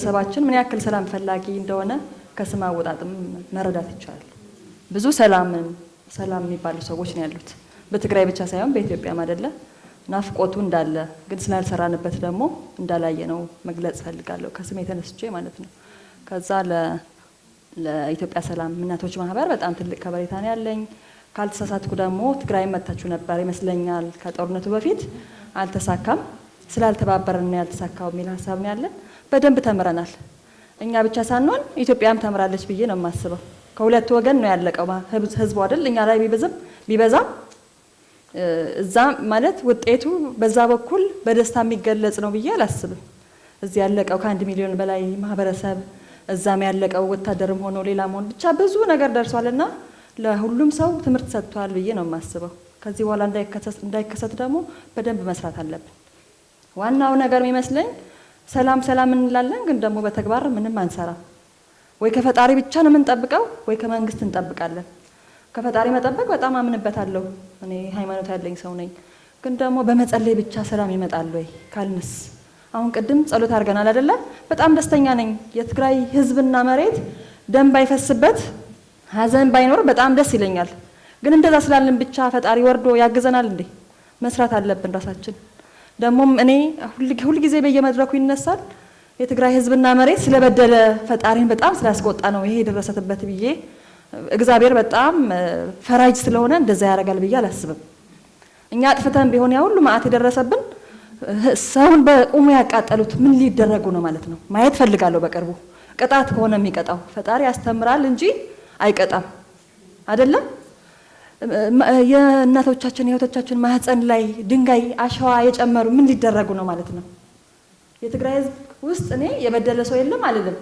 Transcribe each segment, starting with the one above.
ሰባችን ምን ያክል ሰላም ፈላጊ እንደሆነ ከስም አወጣጥም መረዳት ይቻላል። ብዙ ሰላም የሚባሉ ሰዎች ነው ያሉት በትግራይ ብቻ ሳይሆን በኢትዮጵያም አይደለ። ናፍቆቱ እንዳለ ግን ስላልሰራንበት ደግሞ እንዳላየ ነው መግለጽ ፈልጋለሁ ከስሜ ተነስቼ ማለት ነው። ከዛ ለኢትዮጵያ ሰላም እናቶች ማህበር በጣም ትልቅ ከበሬታ ነው ያለኝ። ካልተሳሳትኩ ደግሞ ትግራይ መጣችሁ ነበር ይመስለኛል ከጦርነቱ በፊት አልተሳካም። ስላልተባበረን ያልተሳካው የሚል ሐሳብ ነው ያለን። በደንብ ተምረናል። እኛ ብቻ ሳንሆን ኢትዮጵያም ተምራለች ብዬ ነው የማስበው። ከሁለት ወገን ነው ያለቀው ህዝቡ አይደል እኛ ላይ ቢበዛም እዛ ማለት ውጤቱ በዛ በኩል በደስታ የሚገለጽ ነው ብዬ አላስብም። እዚህ ያለቀው ከ1 ሚሊዮን በላይ ማህበረሰብ እዛም ያለቀው ወታደርም ሆኖ ሌላም ሆኖ ብቻ ብዙ ነገር ደርሷልና ለሁሉም ሰው ትምህርት ሰጥቷል ብዬ ነው የማስበው። ከዚህ በኋላ እንዳይከሰት ደግሞ በደንብ መስራት አለብን። ዋናው ነገር የሚመስለኝ ሰላም እንላለን ግን ደግሞ በተግባር ምንም አንሰራም። ወይ ከፈጣሪ ብቻ ነው የምንጠብቀው ወይ ከመንግስት እንጠብቃለን። ከፈጣሪ መጠበቅ በጣም አምንበታለሁ። እኔ ሃይማኖት ያለኝ ሰው ነኝ። ግን ደግሞ በመጸለይ ብቻ ሰላም ይመጣል ወይ ካልንስ? አሁን ቅድም ጸሎት አድርገናል አይደለ? በጣም ደስተኛ ነኝ። የትግራይ ህዝብና መሬት ደም ባይፈስበት ሀዘን ባይኖር በጣም ደስ ይለኛል። ግን እንደዛ ስላልን ብቻ ፈጣሪ ወርዶ ያግዘናል እንዴ? መስራት አለብን ራሳችን። ደሞም እኔ ሁሉ ጊዜ በየመድረኩ ይነሳል የትግራይ ህዝብና መሬት ስለበደለ ፈጣሪን በጣም ስላስቆጣ ነው ይሄ የደረሰበት ብዬ እግዚአብሔር በጣም ፈራጅ ስለሆነ እንደዛ ያደርጋል ብዬ አላስብም። እኛ አጥፍተን ቢሆን ያ ሁሉ መዓት የደረሰብን ሰውን በቁሙ ያቃጠሉት ምን ሊደረጉ ነው ማለት ነው? ማየት ፈልጋለሁ በቅርቡ። ቅጣት ከሆነ የሚቀጣው ፈጣሪ ያስተምራል እንጂ አይቀጣም አይደለም። የእናቶቻችን የእህቶቻችን ማህፀን ላይ ድንጋይ አሸዋ የጨመሩ ምን ሊደረጉ ነው ማለት ነው? የትግራይ ህዝብ ውስጥ እኔ የበደለ ሰው የለም አልልም።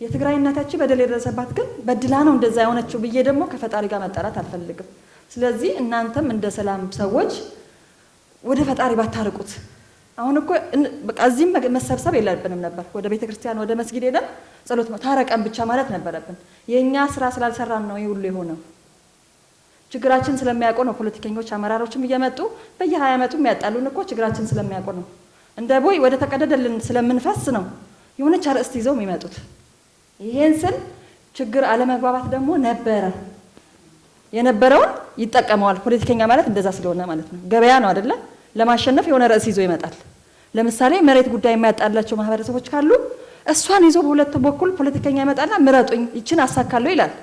የትግራይ እናታችን በደል የደረሰባት ግን በድላ ነው እንደዛ የሆነችው ብዬ ደግሞ ከፈጣሪ ጋር መጣላት አልፈልግም። ስለዚህ እናንተም እንደ ሰላም ሰዎች ወደ ፈጣሪ ባታርቁት። አሁን እኮ በቃ እዚህም መሰብሰብ የለብንም ነበር። ወደ ቤተክርስቲያን ወደ መስጊድ ሄደን ጸሎት ታረቀን ብቻ ማለት ነበረብን። የኛ ስራ ስላልሰራን ነው ይሁሉ የሆነው። ችግራችን ስለሚያውቁ ነው ፖለቲከኞች አመራሮችም እየመጡ በየ20 ዓመቱ የሚያጣሉን እኮ ችግራችን ስለሚያውቁ ነው። እንደ ቦይ ወደ ተቀደደልን ስለምንፈስ ነው የሆነች አርዕስት ይዘው የሚመጡት። ይሄን ስል ችግር አለመግባባት ደግሞ ነበረ። የነበረውን ይጠቀመዋል። ፖለቲከኛ ማለት እንደዛ ስለሆነ ማለት ነው። ገበያ ነው አይደለ? ለማሸነፍ የሆነ ርዕስ ይዞ ይመጣል። ለምሳሌ መሬት ጉዳይ የማያጣላቸው ማህበረሰቦች ካሉ እሷን ይዞ በሁለት በኩል ፖለቲከኛ ይመጣና ምረጡኝ ይችን አሳካለሁ ይላል።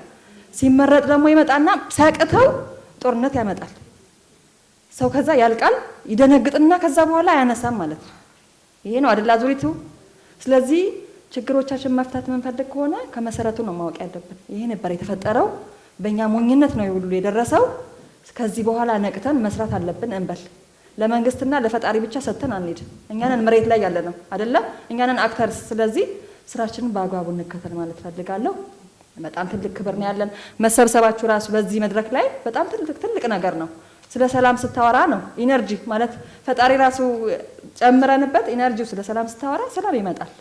ሲመረጥ ደግሞ ይመጣና ሳያቅተው ጦርነት ያመጣል። ሰው ከዛ ያልቃል፣ ይደነግጥና ከዛ በኋላ አያነሳም ማለት ነው። ይሄ ነው አይደል አዙሪቱ። ስለዚህ ችግሮቻችን መፍታት የምንፈልግ ከሆነ ከመሰረቱ ነው ማወቅ ያለብን። ይሄ ነበር የተፈጠረው፣ በእኛ ሞኝነት ነው ሁሉ የደረሰው። ከዚህ በኋላ ነቅተን መስራት አለብን እንበል። ለመንግስትና ለፈጣሪ ብቻ ሰጥተን አንሄድ። እኛንን መሬት ላይ ያለ ነው አይደለ? እኛንን አክተርስ። ስለዚህ ስራችንን በአግባቡ እንከተል ማለት ፈልጋለሁ። በጣም ትልቅ ክብር ነው ያለን። መሰብሰባችሁ ራሱ በዚህ መድረክ ላይ በጣም ትልቅ ነገር ነው። ስለ ሰላም ስታወራ ነው ኢነርጂ ማለት ፈጣሪ ራሱ ጨምረንበት ኢነርጂው ስለ ሰላም ስታወራ ሰላም ይመጣል።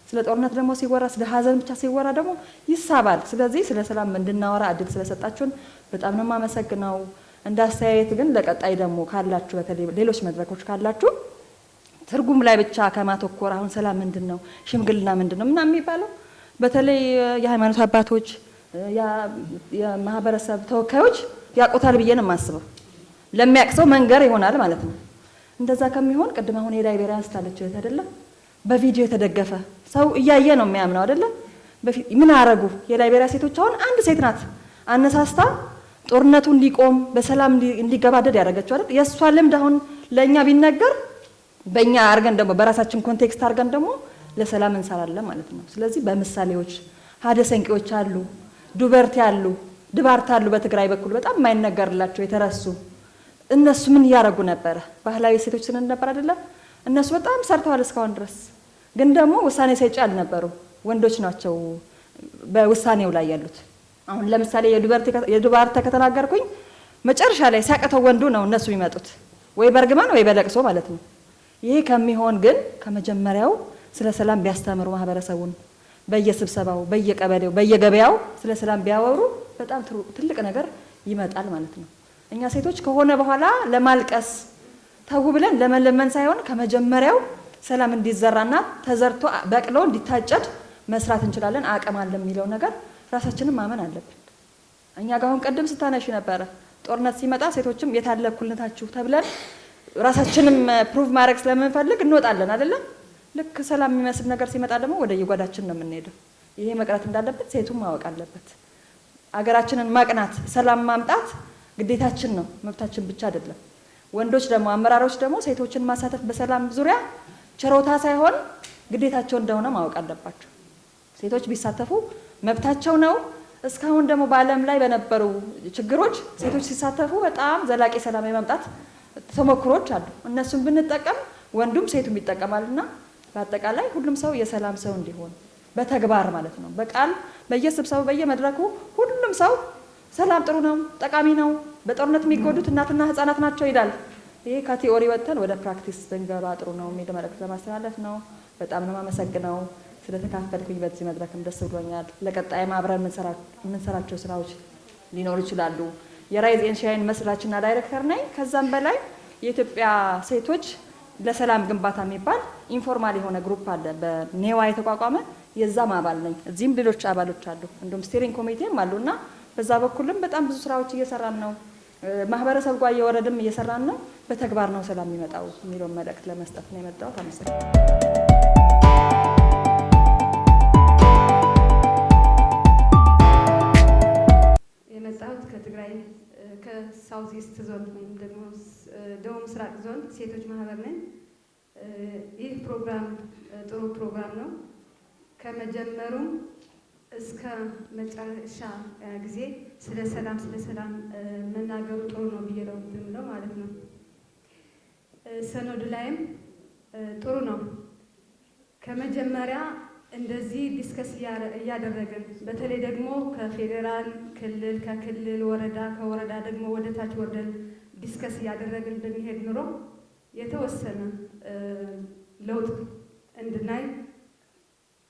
ስለ ጦርነት ደግሞ ሲወራ ስለ ሀዘን ብቻ ሲወራ ደግሞ ይሳባል። ስለዚህ ስለ ሰላም እንድናወራ እድል ስለሰጣችሁን በጣም ነው የማመሰግነው። እንዳስተያየት ግን ለቀጣይ ደግሞ ካላችሁ በተለይ ሌሎች መድረኮች ካላችሁ ትርጉም ላይ ብቻ ከማተኮር አሁን ሰላም ምንድነው ሽምግልና ምንድነው ምናምን የሚባለው በተለይ የሃይማኖት አባቶች የማህበረሰብ ተወካዮች ያቆታል ብዬ ነው የማስበው። ለሚያቅሰው መንገር ይሆናል ማለት ነው። እንደዛ ከሚሆን ቅድም አሁን የላይቤሪያ አንስታለች አይደለ? በቪዲዮ የተደገፈ ሰው እያየ ነው የሚያምነው አይደለ? ምን አረጉ የላይቤሪያ ሴቶች? አሁን አንድ ሴት ናት አነሳስታ ጦርነቱ እንዲቆም በሰላም እንዲገባደድ ያደረገችው አይደል? የሷ ልምድ አሁን ለኛ ቢነገር በእኛ አርገን ደግሞ በራሳችን ኮንቴክስት አርገን ደግሞ ለሰላም እንሰራለን ማለት ነው። ስለዚህ በምሳሌዎች ሀደሰንቂዎች አሉ፣ ዱበርት ያሉ፣ ድባርት አሉ በትግራይ በኩል በጣም የማይነገርላቸው የተረሱ። እነሱ ምን ያረጉ ነበር? ባህላዊ ሴቶች ስንል ነበር አይደለ? እነሱ በጣም ሰርተዋል እስካሁን ድረስ። ግን ደግሞ ውሳኔ ሰጪ አልነበሩ። ወንዶች ናቸው በውሳኔው ላይ ያሉት። አሁን ለምሳሌ የዱባርት ከተናገርኩኝ መጨረሻ ላይ ሲያቀተው ወንዱ ነው እነሱ የሚመጡት ወይ በርግማን ወይ በለቅሶ ማለት ነው። ይሄ ከሚሆን ግን ከመጀመሪያው ስለ ሰላም ቢያስተምሩ ማህበረሰቡን በየስብሰባው በየቀበሌው በየገበያው ስለ ሰላም ቢያወሩ በጣም ትልቅ ነገር ይመጣል ማለት ነው። እኛ ሴቶች ከሆነ በኋላ ለማልቀስ ተው ብለን ለመለመን ሳይሆን ከመጀመሪያው ሰላም እንዲዘራና ተዘርቶ በቅሎ እንዲታጨድ መስራት እንችላለን። አቅም አለ የሚለው ነገር ራሳችንን ማመን አለብን። እኛ ጋር አሁን ቀደም ስታነሺ ነበረ ጦርነት ሲመጣ ሴቶችም የታለ እኩልነታችሁ ተብለን ራሳችንም ፕሩቭ ማድረግ ስለምንፈልግ እንወጣለን አይደለም። ልክ ሰላም የሚመስል ነገር ሲመጣ ደግሞ ወደ የጓዳችን ነው የምንሄደው። ይሄ መቅረት እንዳለበት ሴቱም ማወቅ አለበት። አገራችንን ማቅናት ሰላም ማምጣት ግዴታችን ነው፣ መብታችን ብቻ አይደለም። ወንዶች ደግሞ አመራሮች ደግሞ ሴቶችን ማሳተፍ በሰላም ዙሪያ ችሮታ ሳይሆን ግዴታቸው እንደሆነ ማወቅ አለባቸው። ሴቶች ቢሳተፉ መብታቸው ነው። እስካሁን ደግሞ በዓለም ላይ በነበሩ ችግሮች ሴቶች ሲሳተፉ በጣም ዘላቂ ሰላም የማምጣት ተሞክሮች አሉ። እነሱን ብንጠቀም ወንዱም ሴቱም ይጠቀማልና በአጠቃላይ ሁሉም ሰው የሰላም ሰው እንዲሆን በተግባር ማለት ነው። በቃል በየስብሰባው በየመድረኩ ሁሉም ሰው ሰላም ጥሩ ነው፣ ጠቃሚ ነው፣ በጦርነት የሚጎዱት እናትና ህፃናት ናቸው ይላል። ይሄ ከቲዮሪ ወጥተን ወደ ፕራክቲስ ብንገባ ጥሩ ነው የሚል መልዕክት ለማስተላለፍ ነው። በጣም ነው የማመሰግነው ስለተካፈልኩኝ። በዚህ መድረክም ደስ ብሎኛል። ለቀጣይም አብረን የምንሰራቸው ስራዎች ሊኖሩ ይችላሉ። የራይዝ ኤንድ ሻይን መስራችና ዳይሬክተር ነኝ። ከዛም በላይ የኢትዮጵያ ሴቶች ለሰላም ግንባታ የሚባል ኢንፎርማል የሆነ ግሩፕ አለ በኔዋ የተቋቋመ፣ የዛም አባል ነኝ። እዚህም ሌሎች አባሎች አሉ፣ እንዲሁም ስቲሪንግ ኮሚቴም አሉና በዛ በኩልም በጣም ብዙ ስራዎች እየሰራን ነው። ማህበረሰብ ጋር እየወረድም እየሰራን ነው። በተግባር ነው ሰላም የሚመጣው የሚለውን መልእክት ለመስጠት ነው የመጣሁት። አመሰግናለሁ። የመጣሁት ከትግራይ ከሳውዝ ኢስት ዞን ወይም ደግሞ ደቡብ ምስራቅ ዞን ሴቶች ማህበር ነኝ። ይህ ፕሮግራም ጥሩ ፕሮግራም ነው። ከመጀመሩም እስከ መጨረሻ ጊዜ ስለ ሰላም መናገሩ ጥሩ ነው ብዬ ነው የምለው ማለት ነው። ሰነዱ ላይም ጥሩ ነው። ከመጀመሪያ እንደዚህ ዲስከስ እያደረግን በተለይ ደግሞ ከፌዴራል ክልል፣ ከክልል ወረዳ፣ ከወረዳ ደግሞ ወደ ታች ወርደን ዲስከስ እያደረግን ብንሄድ ኑሮ የተወሰነ ለውጥ እንድናይ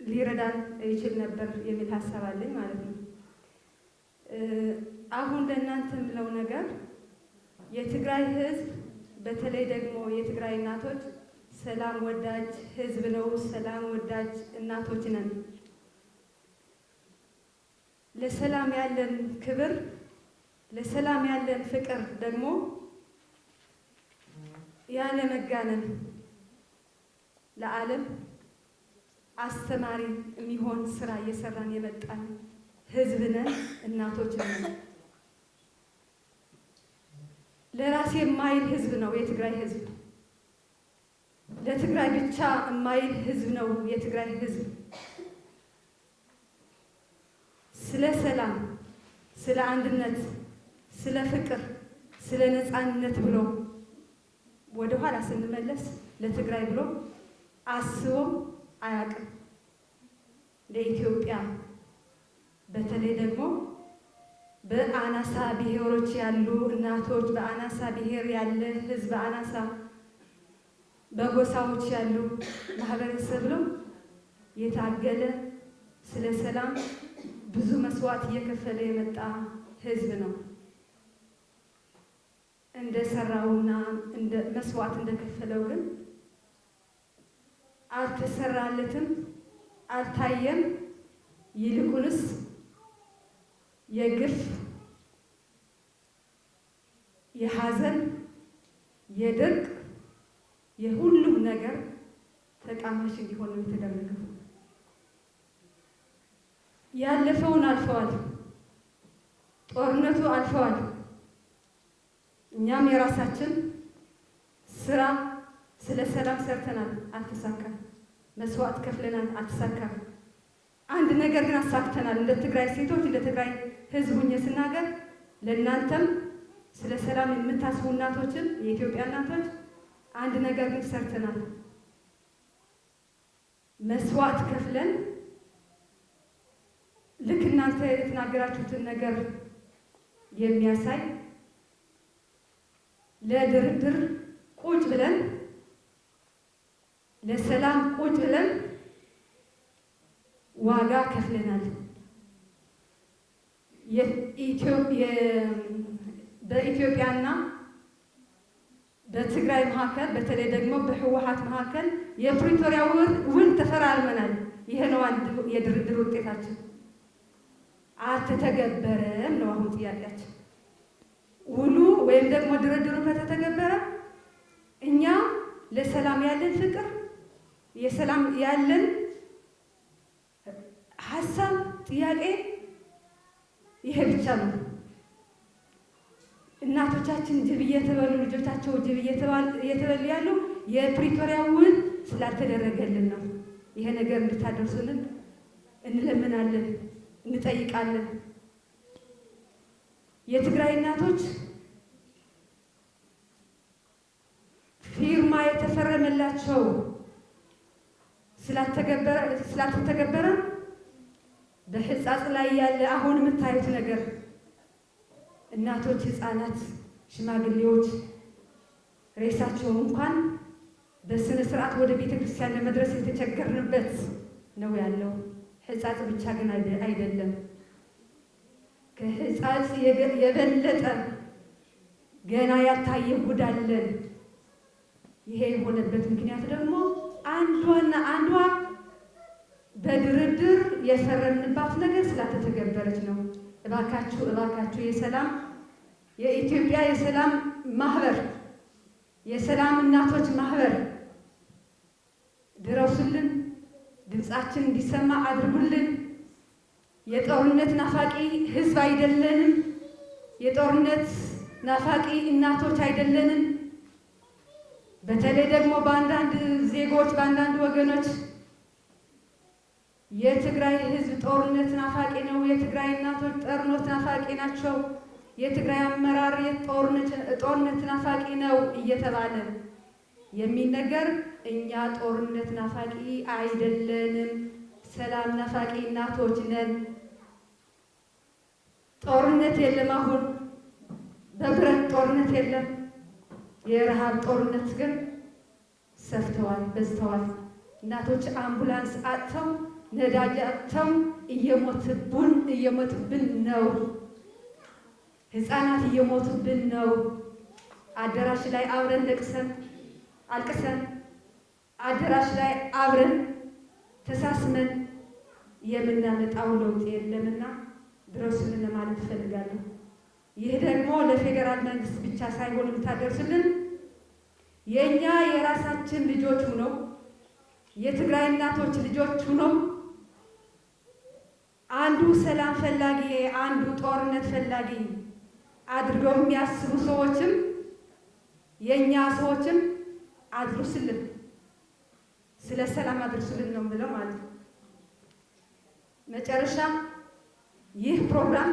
ሊረዳን ይችል ነበር የሚል ሀሳብ አለኝ ማለት ነው። አሁን ለእናንተ የምለው ነገር የትግራይ ህዝብ በተለይ ደግሞ የትግራይ እናቶች ሰላም ወዳጅ ህዝብ ነው። ሰላም ወዳጅ እናቶች ነን። ለሰላም ያለን ክብር፣ ለሰላም ያለን ፍቅር ደግሞ ያለ መጋነን ለዓለም አስተማሪ የሚሆን ስራ እየሰራን የመጣን ህዝብ ነን፣ እናቶች ነን። ለራሴ የማይል ህዝብ ነው የትግራይ ህዝብ። ለትግራይ ብቻ የማይል ህዝብ ነው የትግራይ ህዝብ። ስለ ሰላም፣ ስለ አንድነት፣ ስለ ፍቅር፣ ስለ ነፃነት ብሎ ወደ ኋላ ስንመለስ ለትግራይ ብሎ አስቦ አያውቅም። ለኢትዮጵያ በተለይ ደግሞ በአናሳ ብሔሮች ያሉ እናቶች፣ በአናሳ ብሔር ያለ ህዝብ፣ በአናሳ በጎሳዎች ያሉ ማህበረሰብ ነው የታገለ ስለ ሰላም ብዙ መስዋዕት እየከፈለ የመጣ ህዝብ ነው። እንደሰራውና እንደ መስዋዕት እንደከፈለው ግን አልተሰራለትም፣ አልታየም። ይልቁንስ የግፍ፣ የሐዘን፣ የድርቅ፣ የሁሉም ነገር ተቃማሽ እንዲሆን ነው የተደረገው። ያለፈውን አልፈዋል፣ ጦርነቱ አልፈዋል። እኛም የራሳችን ስራ ስለ ሰላም ሰርተናል፣ አልተሳካም። መስዋዕት ከፍለናል፣ አልተሳካም። አንድ ነገር ግን አሳክተናል። እንደ ትግራይ ሴቶች፣ እንደ ትግራይ ህዝብ ሆኜ ስናገር ለእናንተም ስለ ሰላም የምታስቡ እናቶችን፣ የኢትዮጵያ እናቶች አንድ ነገር ግን ሰርተናል። መስዋዕት ከፍለን ልክ እናንተ የተናገራችሁትን ነገር የሚያሳይ ለድርድር ቁጭ ብለን ለሰላም ቁጭ ብለን ዋጋ ከፍለናል። በኢትዮጵያና በትግራይ መካከል በተለይ ደግሞ በህወሓት መካከል የፕሪቶሪያ ውል ተፈራርመናል። ይሄ ነው አንድ የድርድር ውጤታችን። አልተተገበረም ነው አሁን ጥያቄያችን። ውሉ ወይም ደግሞ ድርድሩ ከተተገበረ እኛ ለሰላም ያለን ፍቅር የሰላም ያለን ሀሳብ ጥያቄ ይሄ ብቻ ነው። እናቶቻችን ጅብ እየተበሉ ልጆቻቸው ጅብ እየተበሉ ያሉ የፕሪቶሪያ ውል ስላልተደረገልን ነው። ይሄ ነገር እንድታደርሱልን እንለምናለን፣ እንጠይቃለን። የትግራይ እናቶች ፊርማ የተፈረመላቸው ስላልተተገበረ በሕጻጽ ላይ ያለ አሁን የምታዩት ነገር እናቶች፣ ህፃናት፣ ሽማግሌዎች ሬሳቸው እንኳን በስነ ስርዓት ወደ ቤተ ክርስቲያን ለመድረስ የተቸገርንበት ነው ያለው። ሕጻጽ ብቻ ግን አይደለም። ከሕጻጽ የበለጠ ገና ያልታየ ጉድ አለን። ይሄ የሆነበት ምክንያት ደግሞ አንዷ በድርድር የፈረምንባት ነገር ስላልተተገበረች ነው። እባካችሁ የኢትዮጵያ የሰላም ማህበር፣ የሰላም እናቶች ማህበር ድረሱልን፣ ድምፃችን እንዲሰማ አድርጉልን። የጦርነት ናፋቂ ህዝብ አይደለንም። የጦርነት ናፋቂ እናቶች አይደለንም። በተለይ ደግሞ በአንዳንድ ዜጎች፣ በአንዳንድ ወገኖች የትግራይ ህዝብ ጦርነት ናፋቂ ነው፣ የትግራይ እናቶች ጦርነት ናፋቂ ናቸው፣ የትግራይ አመራር ጦርነት ናፋቂ ነው እየተባለ የሚነገር እኛ ጦርነት ናፋቂ አይደለንም። ሰላም ናፋቂ እናቶች ነን። ጦርነት የለም። አሁን በብረት ጦርነት የለም። የረሃብ ጦርነት ግን ሰፍተዋል፣ በዝተዋል። እናቶች አምቡላንስ አጥተው ነዳጅ አጥተው እየሞቱብን ነው። ህፃናት እየሞቱብን ነው። አዳራሽ ላይ አብረን አልቅሰን አዳራሽ ላይ አብረን ተሳስመን የምናመጣው ለውጥ የለምና ድረሱልን ለማለት እፈልጋለሁ። ይህ ደግሞ ለፌዴራል መንግስት ብቻ ሳይሆን የምታደርሱልን የእኛ የራሳችን ልጆች ሁነው የትግራይ እናቶች ልጆች ሁነው አንዱ ሰላም ፈላጊ አንዱ ጦርነት ፈላጊ አድርገው የሚያስቡ ሰዎችም የእኛ ሰዎችም አድርሱልን፣ ስለ ሰላም አድርሱልን ነው ብለው ማለት ነው። መጨረሻ ይህ ፕሮግራም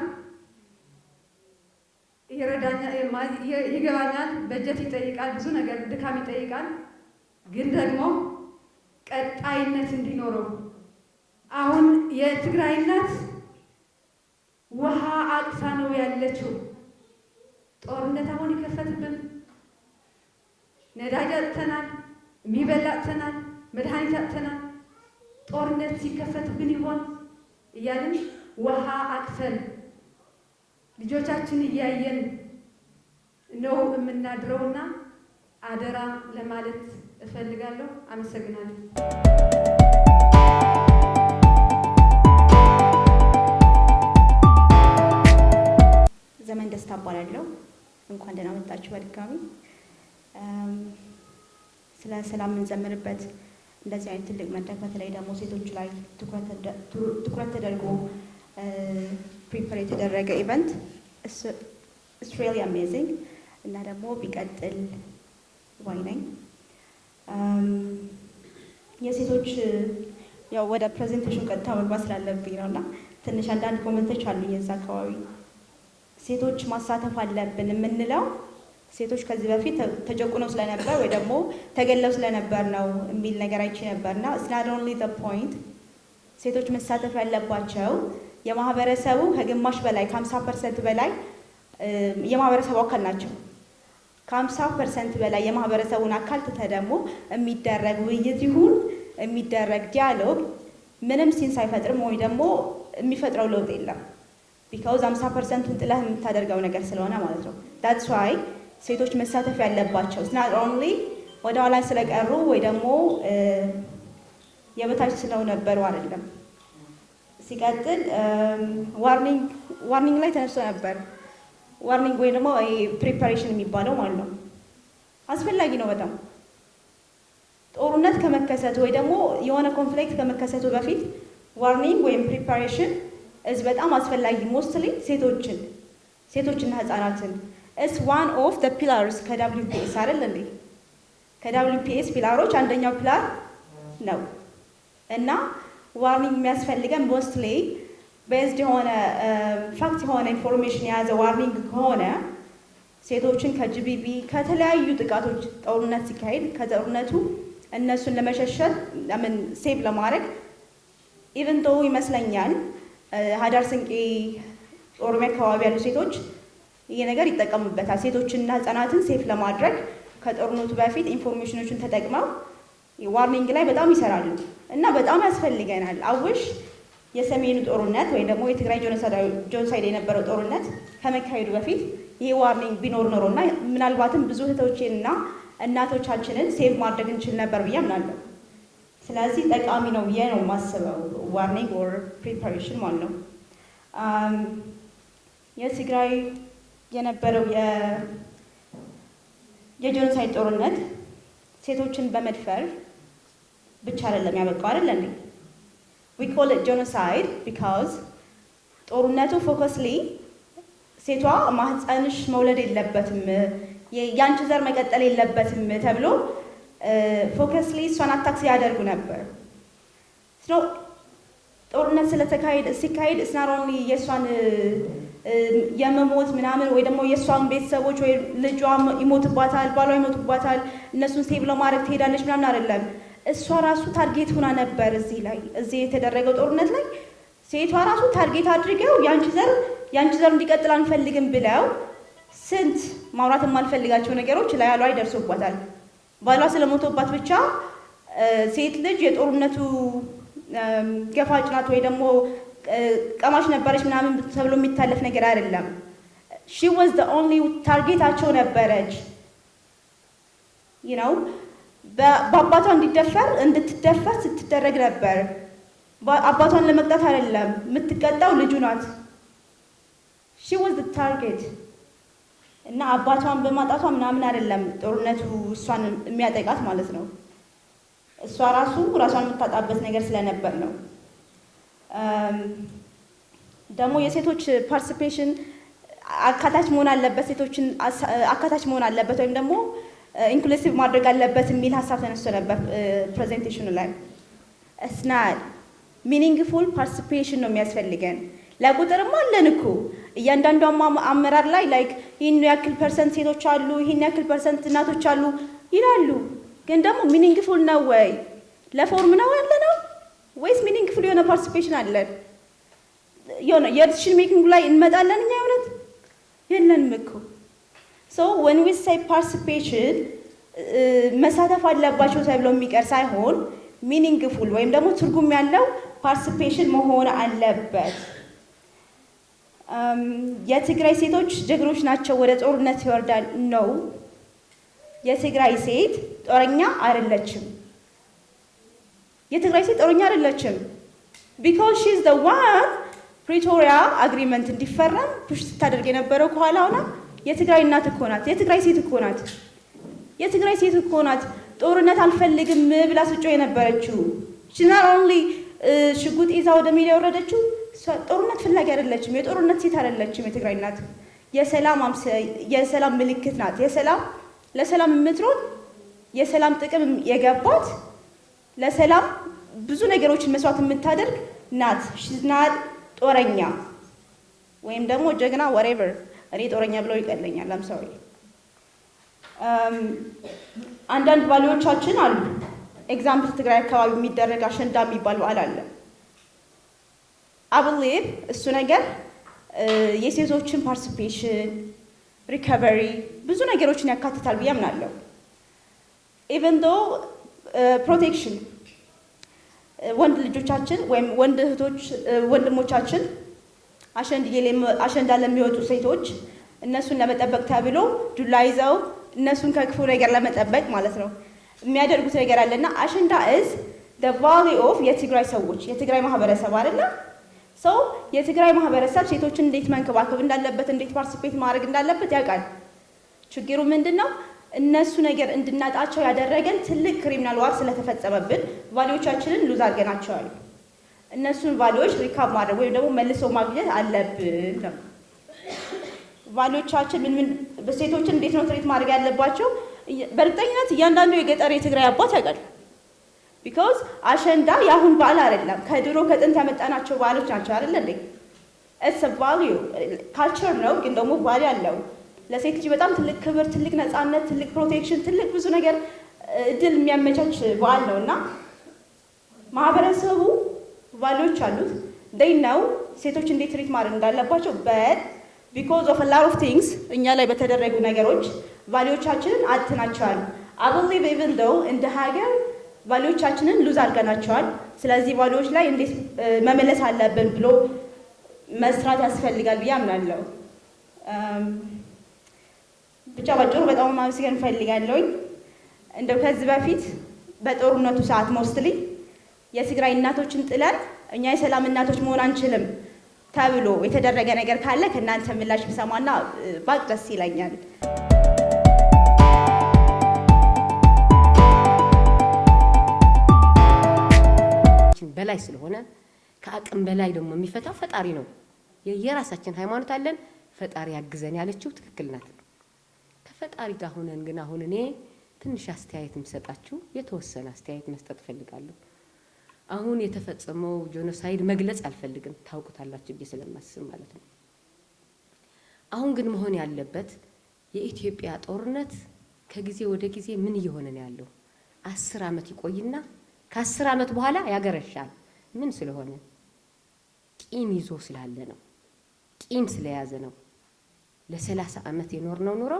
ይገባኛል፣ በጀት ይጠይቃል፣ ብዙ ነገር ድካም ይጠይቃል። ግን ደግሞ ቀጣይነት እንዲኖረው አሁን የትግራይ እናት ውሃ አቅፋ ነው ያለችው። ጦርነት አሁን ይከፈትብን፣ ነዳጅ አጥተናል፣ የሚበላ አጥተናል፣ መድኃኒት አጥተናል። ጦርነት ሲከፈትብን ይሆን እያልን ውሃ አቅፈን ልጆቻችን እያየን ነው የምናድረውና አደራ ለማለት እፈልጋለሁ። አመሰግናለሁ። ዘመን ደስታ እባላለሁ። እንኳን ደህና መጣችሁ በድጋሚ። ስለ ሰላም የምንዘምርበት እንደዚህ አይነት ትልቅ መድረክ በተለይ ደግሞ ሴቶች ላይ ትኩረት ተደርጎ ፕሪፐር የተደረገ ኢቨንት ኢትስ ሪሊ አሜዚንግ እና ደግሞ ቢቀጥል ባይ ነኝ። የሴቶች ያው ወደ ፕሬዘንቴሽን ቀጥታ መግባት ስላለብኝ ነው እና ትንሽ አንዳንድ ኮመንቶች አሉኝ የዛ አካባቢ። ሴቶች ማሳተፍ አለብን የምንለው ሴቶች ከዚህ በፊት ተጨቁነው ስለነበር ወይ ደግሞ ተገለው ስለነበር ነው የሚል ነገር አይቼ ነበርና it's not only the point ሴቶች መሳተፍ ያለባቸው የማህበረሰቡ ከግማሽ በላይ ከ50% በላይ የማህበረሰቡ አካል ናቸው። ከ50% በላይ የማህበረሰቡን አካል ደግሞ የሚደረግ ውይይት ይሁን የሚደረግ ዲያሎግ ምንም ሲንስ አይፈጥርም ወይ ደግሞ የሚፈጥረው ለውጥ የለም። ቢካውዝ 50%ን ጥለህ የምታደርገው ነገር ስለሆነ ማለት ነው። that's why ሴቶች መሳተፍ ያለባቸው not only ወደ ኋላ ስለቀሩ ወይ ደግሞ የበታች ስለነበሩ አይደለም። ሲቀጥል ዋርኒንግ ላይ ተነስቶ ነበር። ዋርኒንግ ወይ ደግሞ ፕሪፓሬሽን የሚባለው ማለት ነው አስፈላጊ ነው በጣም ጦርነት ከመከሰቱ ወይ ደግሞ የሆነ ኮንፍሊክት ከመከሰቱ በፊት ዋርኒንግ ወይም ፕሪፓሬሽን በጣም አስፈላጊ ሞስትሊ ሴቶችና ህፃናትን is one of the pillars ከWPS አይደል እንዴ? ከWPS ፒላሮች አንደኛው ፒላር ነው እና ዋርኒንግ የሚያስፈልገን ሞስትሊ ቤዝድ የሆነ ፋክት የሆነ ኢንፎርሜሽን የያዘ ዋርኒንግ ከሆነ ሴቶችን ከጂቢቪ ከተለያዩ ጥቃቶች ጦርነት ሲካሄድ ከጦርነቱ እነሱን ለመሸሸት ሴቭ ለማድረግ ኢቨን ዶ ይመስለኛል ሀዳር ስንቄ ኦሮሚያ አካባቢ ያሉ ሴቶች ይሄ ነገር ይጠቀሙበታል። ሴቶችና ህፃናትን ሴፍ ለማድረግ ከጦርነቱ በፊት ኢንፎርሜሽኖችን ተጠቅመው ዋርኒንግ ላይ በጣም ይሰራሉ እና በጣም ያስፈልገናል። አውሽ የሰሜኑ ጦርነት ወይ ደግሞ የትግራይ ጆኖሳይድ የነበረው ጦርነት ከመካሄዱ በፊት ይሄ ዋርኒንግ ቢኖር ኖሮና ምናልባትም ብዙ እህቶችንና እናቶቻችንን ሴቭ ማድረግ እንችል ነበር ብዬ አምናለሁ። ስለዚህ ጠቃሚ ነው ብዬ ነው የማስበው ዋርኒንግ ኦር ፕሪፓሬሽን ማለት ነው። የትግራይ የነበረው የጆኖሳይድ ጦርነት ሴቶችን በመድፈር ብቻ አይደለም ያበቃው አይደል እንዴ? we call it genocide because ጦርነቱ ፎከስሊ ሴቷ ማህፀንሽ መውለድ የለበትም ያንቺ ዘር መቀጠል የለበትም ተብሎ ፎከስሊ እሷን አታክ ሲያደርጉ ነበር። ጦርነት ሲካሄድ it's not only የእሷን የመሞት ምናምን ወይ ደግሞ የእሷን ቤተሰቦች ወይ ልጇ ይሞትባታል፣ ባሏ ይሞትባታል፣ እነሱን ሴቭ ለማድረግ ትሄዳለች ምናምን አይደለም። እሷ ራሱ ታርጌት ሆና ነበር። እዚህ የተደረገው ጦርነት ላይ ሴቷ ራሱ ታርጌት አድርገው ያንቺ ዘር እንዲቀጥል አንፈልግም ብለው ስንት ማውራት የማልፈልጋቸው ነገሮች ላያሏ ይደርሱባታል። ባሏ ስለሞቶባት ብቻ ሴት ልጅ የጦርነቱ ገፋጭ ናት ወይ ደግሞ ቀማሽ ነበረች ምናምን ተብሎ የሚታለፍ ነገር አይደለም። she was the only ታርጌታቸው ነበረች። በአባቷ እንድትደፈር ስትደረግ ነበር። አባቷን ለመቅጣት አይደለም የምትቀጣው ልጁ ናት። she was the target እና አባቷን በማጣቷ ምናምን አይደለም ጦርነቱ እሷን የሚያጠቃት ማለት ነው። እሷ ራሷን የምታጣበት ነገር ስለነበር ነው። ደግሞ የሴቶች ፓርቲሲፔሽን አካታች መሆን አለበት፣ ሴቶችን አካታች መሆን አለበት ወይም ደግሞ ኢንክሉሲቭ ማድረግ አለበት የሚል ሀሳብ ተነስቶ ነበር ፕሬዘንቴሽኑ ላይ። እስናል ሚኒንግፉል ፓርቲሲፔሽን ነው የሚያስፈልገን። ለቁጥርም አለን እኮ እያንዳንዱ አመራር ላይ ላይክ ይህን ያክል ፐርሰንት ሴቶች አሉ፣ ይህን ያክል ፐርሰንት እናቶች አሉ ይላሉ። ግን ደግሞ ሚኒንግፉል ነው ወይ ለፎርም ነው ያለ ነው ወይስ ሚኒንግፉል የሆነ ፓርቲሲፔሽን አለን? የሆነ የዲሲሽን ሜኪንግ ላይ እንመጣለን እኛ የሆነት የለንም እኮ። ሶ when we say participation መሳተፍ አለባቸው ተብሎ የሚቀር ሳይሆን ሚኒንግፉል ወይም ደግሞ ትርጉም ያለው ፓርቲሲፔሽን መሆን አለበት። የትግራይ ሴቶች ጀግኖች ናቸው ወደ ጦርነት ይወርዳል ነው። የትግራይ ሴት ጦረኛ አይደለችም። የትግራይ ሴት ጦረኛ አይደለችም። because she is the one ፕሪቶሪያ አግሪመንት እንዲፈረም ፑሽ ስታደርግ የነበረው ከኋላ ሆና የትግራይ እናት እኮ ናት። የትግራይ ሴት እኮ ናት። ጦርነት አልፈልግም ብላ ስጮ የነበረችው not only ሽጉጥ ይዛ ወደ ሜዳ የወረደችው ጦርነት ፈላጊ አይደለችም። የጦርነት ሴት አይደለችም። የትግራይ እናት የሰላም ምልክት ናት። ለሰላም የምትሮጥ የሰላም ጥቅም የገባት ለሰላም ብዙ ነገሮችን መስዋዕት የምታደርግ ናት። ሽዝናት ጦረኛ ወይም ደግሞ ጀግና whatever እኔ ጦረኛ ብለው ይቀለኛል። አምሳዊ አንዳንድ ቫልዩዎቻችን አሉ። ኤግዛምፕል ትግራይ አካባቢ የሚደረግ አሸንዳ የሚባል በዓል አለ። አብሌብ እሱ ነገር የሴቶችን ፓርቲሲፔሽን ሪከቨሪ ብዙ ነገሮችን ያካትታል ብዬ አምናለሁ። ኢቨን ዶ ፕሮቴክሽን ወንድ ልጆቻችን ወይም ወንድ እህቶች ወንድሞቻችን አሸንዳ ለሚወጡ ሴቶች እነሱን ለመጠበቅ ተብሎ ዱላ ይዘው እነሱን ከክፉ ነገር ለመጠበቅ ማለት ነው የሚያደርጉት ነገር አለና አሸንዳ is the value of የትግራይ ሰዎች የትግራይ ማህበረሰብ አይደለ ሰው የትግራይ ማህበረሰብ ሴቶችን እንዴት መንከባከብ እንዳለበት እንዴት ፓርቲሲፔት ማድረግ እንዳለበት ያውቃል። ችግሩ ምንድነው? እነሱ ነገር እንድናጣቸው ያደረገን ትልቅ ክሪሚናል ዋር ስለተፈጸመብን ቫልዩዎቻችንን ሉዝ አድርገናቸዋል። እነሱን ቫልዩዎች ሪካፕ ማድረግ ወይም ደግሞ መልሶ ማግኘት አለብን ነው። ቫልዩዎቻችን ምን ሴቶችን እንዴት ነው ትሪት ማድረግ ያለባቸው? በእርግጠኝነት እያንዳንዱ የገጠር የትግራይ አባት ያውቃል። ቢኮዝ አሸንዳ የአሁን በዓል አይደለም፣ ከድሮ ከጥንት ያመጣናቸው በዓሎች ናቸው አይደል እንዴ? ኢትስ ቫልዩ ካልቸር ነው፣ ግን ደግሞ ቫልዩ አለው። ለሴት ልጅ በጣም ትልቅ ክብር፣ ትልቅ ነፃነት፣ ትልቅ ፕሮቴክሽን፣ ትልቅ ብዙ ነገር እድል የሚያመቻች በዓል ነው እና ማህበረሰቡ ቫልዩዎች አሉት። they know ሴቶች እንዴት ትሪት ማድረግ እንዳለባቸው but because of a lot of things እኛ ላይ በተደረጉ ነገሮች ቫልዩዎቻችንን አጥተናቸዋል። I believe even though እንደ ሀገር ቫልዩዎቻችንን ሉዝ አድርገናቸዋል። ስለዚህ ቫልዩዎች ላይ እንዴት መመለስ አለብን ብሎ መስራት ያስፈልጋል ብዬ አምናለሁ። ብቻ ባጭሩ በጣም ማመስገን ፈልጋለሁኝ። እንደው ከዚህ በፊት በጦርነቱ ሰዓት ሞስትሊ የትግራይ እናቶችን ጥለን እኛ የሰላም እናቶች መሆን አንችልም ተብሎ የተደረገ ነገር ካለ ከእናንተ ምላሽ ብሰማና ባቅ ደስ ይለኛል። በላይ ስለሆነ ከአቅም በላይ ደግሞ የሚፈታው ፈጣሪ ነው። የየራሳችን ሃይማኖት አለን። ፈጣሪ ያግዘን ያለችው ትክክል ናት። ከፈጣሪ ጋር ሆነን ግን አሁን እኔ ትንሽ አስተያየት የምሰጣችሁ የተወሰነ አስተያየት መስጠት ፈልጋለሁ። አሁን የተፈጸመው ጄኖሳይድ መግለጽ አልፈልግም፣ ታውቁታላችሁ ብዬ ስለማስብ ማለት ነው። አሁን ግን መሆን ያለበት የኢትዮጵያ ጦርነት ከጊዜ ወደ ጊዜ ምን እየሆነ ነው ያለው? 10 ዓመት ይቆይና ከ10 ዓመት በኋላ ያገረሻል። ምን ስለሆነ? ቂም ይዞ ስላለ ነው። ቂም ስለያዘ ነው። ለ30 ዓመት የኖርነው ኑሮ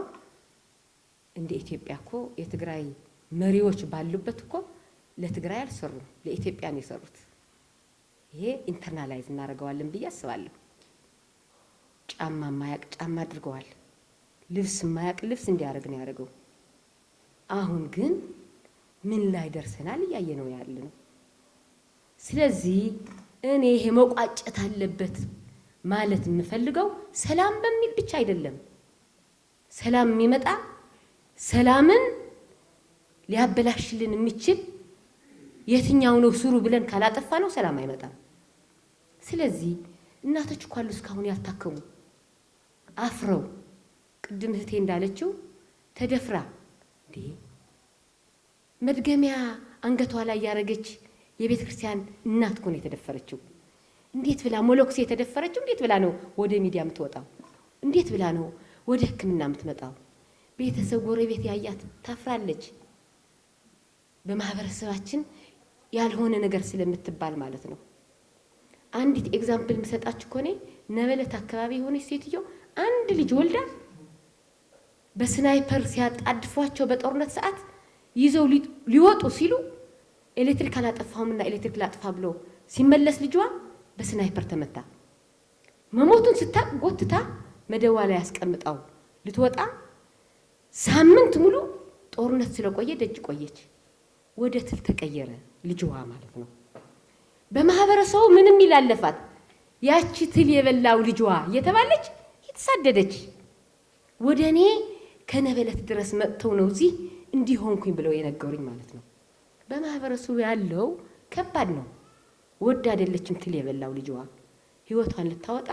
እንደ ኢትዮጵያ እኮ የትግራይ መሪዎች ባሉበት እኮ ለትግራይ አልሰሩም፣ ለኢትዮጵያ ነው የሰሩት። ይሄ ኢንተርናላይዝ እናደርገዋለን ብዬ አስባለሁ። ጫማ ማያቅ ጫማ አድርገዋል። ልብስ ማያቅ ልብስ እንዲያደርግ ነው ያደረገው። አሁን ግን ምን ላይ ደርሰናል እያየ ነው ያለ ነው። ስለዚህ እኔ ይሄ መቋጨት አለበት ማለት የምፈልገው ሰላም በሚል ብቻ አይደለም። ሰላም የሚመጣ ሰላምን ሊያበላሽልን የሚችል የትኛው ነው ስሩ ብለን ካላጠፋ ነው ሰላም አይመጣም። ስለዚህ እናቶች እኮ አሉ እስካሁን ያልታከሙ አፍረው፣ ቅድም እህቴ እንዳለችው ተደፍራ እንዴ መድገሚያ አንገቷ ላይ ያረገች የቤተ ክርስቲያን እናት እኮ ነው የተደፈረችው። እንዴት ብላ ሞሎክስ የተደፈረችው? እንዴት ብላ ነው ወደ ሚዲያ የምትወጣው? እንዴት ብላ ነው ወደ ሕክምና የምትመጣው? ቤተሰብ ጎረቤት ያያት ታፍራለች። በማህበረሰባችን ያልሆነ ነገር ስለምትባል ማለት ነው። አንዲት ኤግዛምፕል የምሰጣችሁ ኮኔ ነበለት አካባቢ የሆነች ሴትዮ አንድ ልጅ ወልዳ በስናይፐር ሲያጣድፏቸው በጦርነት ሰዓት ይዘው ሊወጡ ሲሉ ኤሌክትሪክ አላጠፋሁምና ኤሌክትሪክ ላጥፋ ብሎ ሲመለስ ልጇ በስናይፐር ተመታ። መሞቱን ስታቅ ጎትታ መደዋ ላይ ያስቀምጣው ልትወጣ ሳምንት ሙሉ ጦርነት ስለቆየ ደጅ ቆየች። ወደ ትል ተቀየረ ልጅዋ ማለት ነው። በማህበረሰቡ ምንም ይላለፋት ያቺ ትል የበላው ልጅዋ እየተባለች የተሳደደች ወደኔ ከነበለት ድረስ መጥተው ነው እዚህ እንዲሆንኩኝ ብለው የነገሩኝ ማለት ነው። በማህበረሰቡ ያለው ከባድ ነው። ወድ አይደለችም ትል የበላው ልጅዋ ህይወቷን ልታወጣ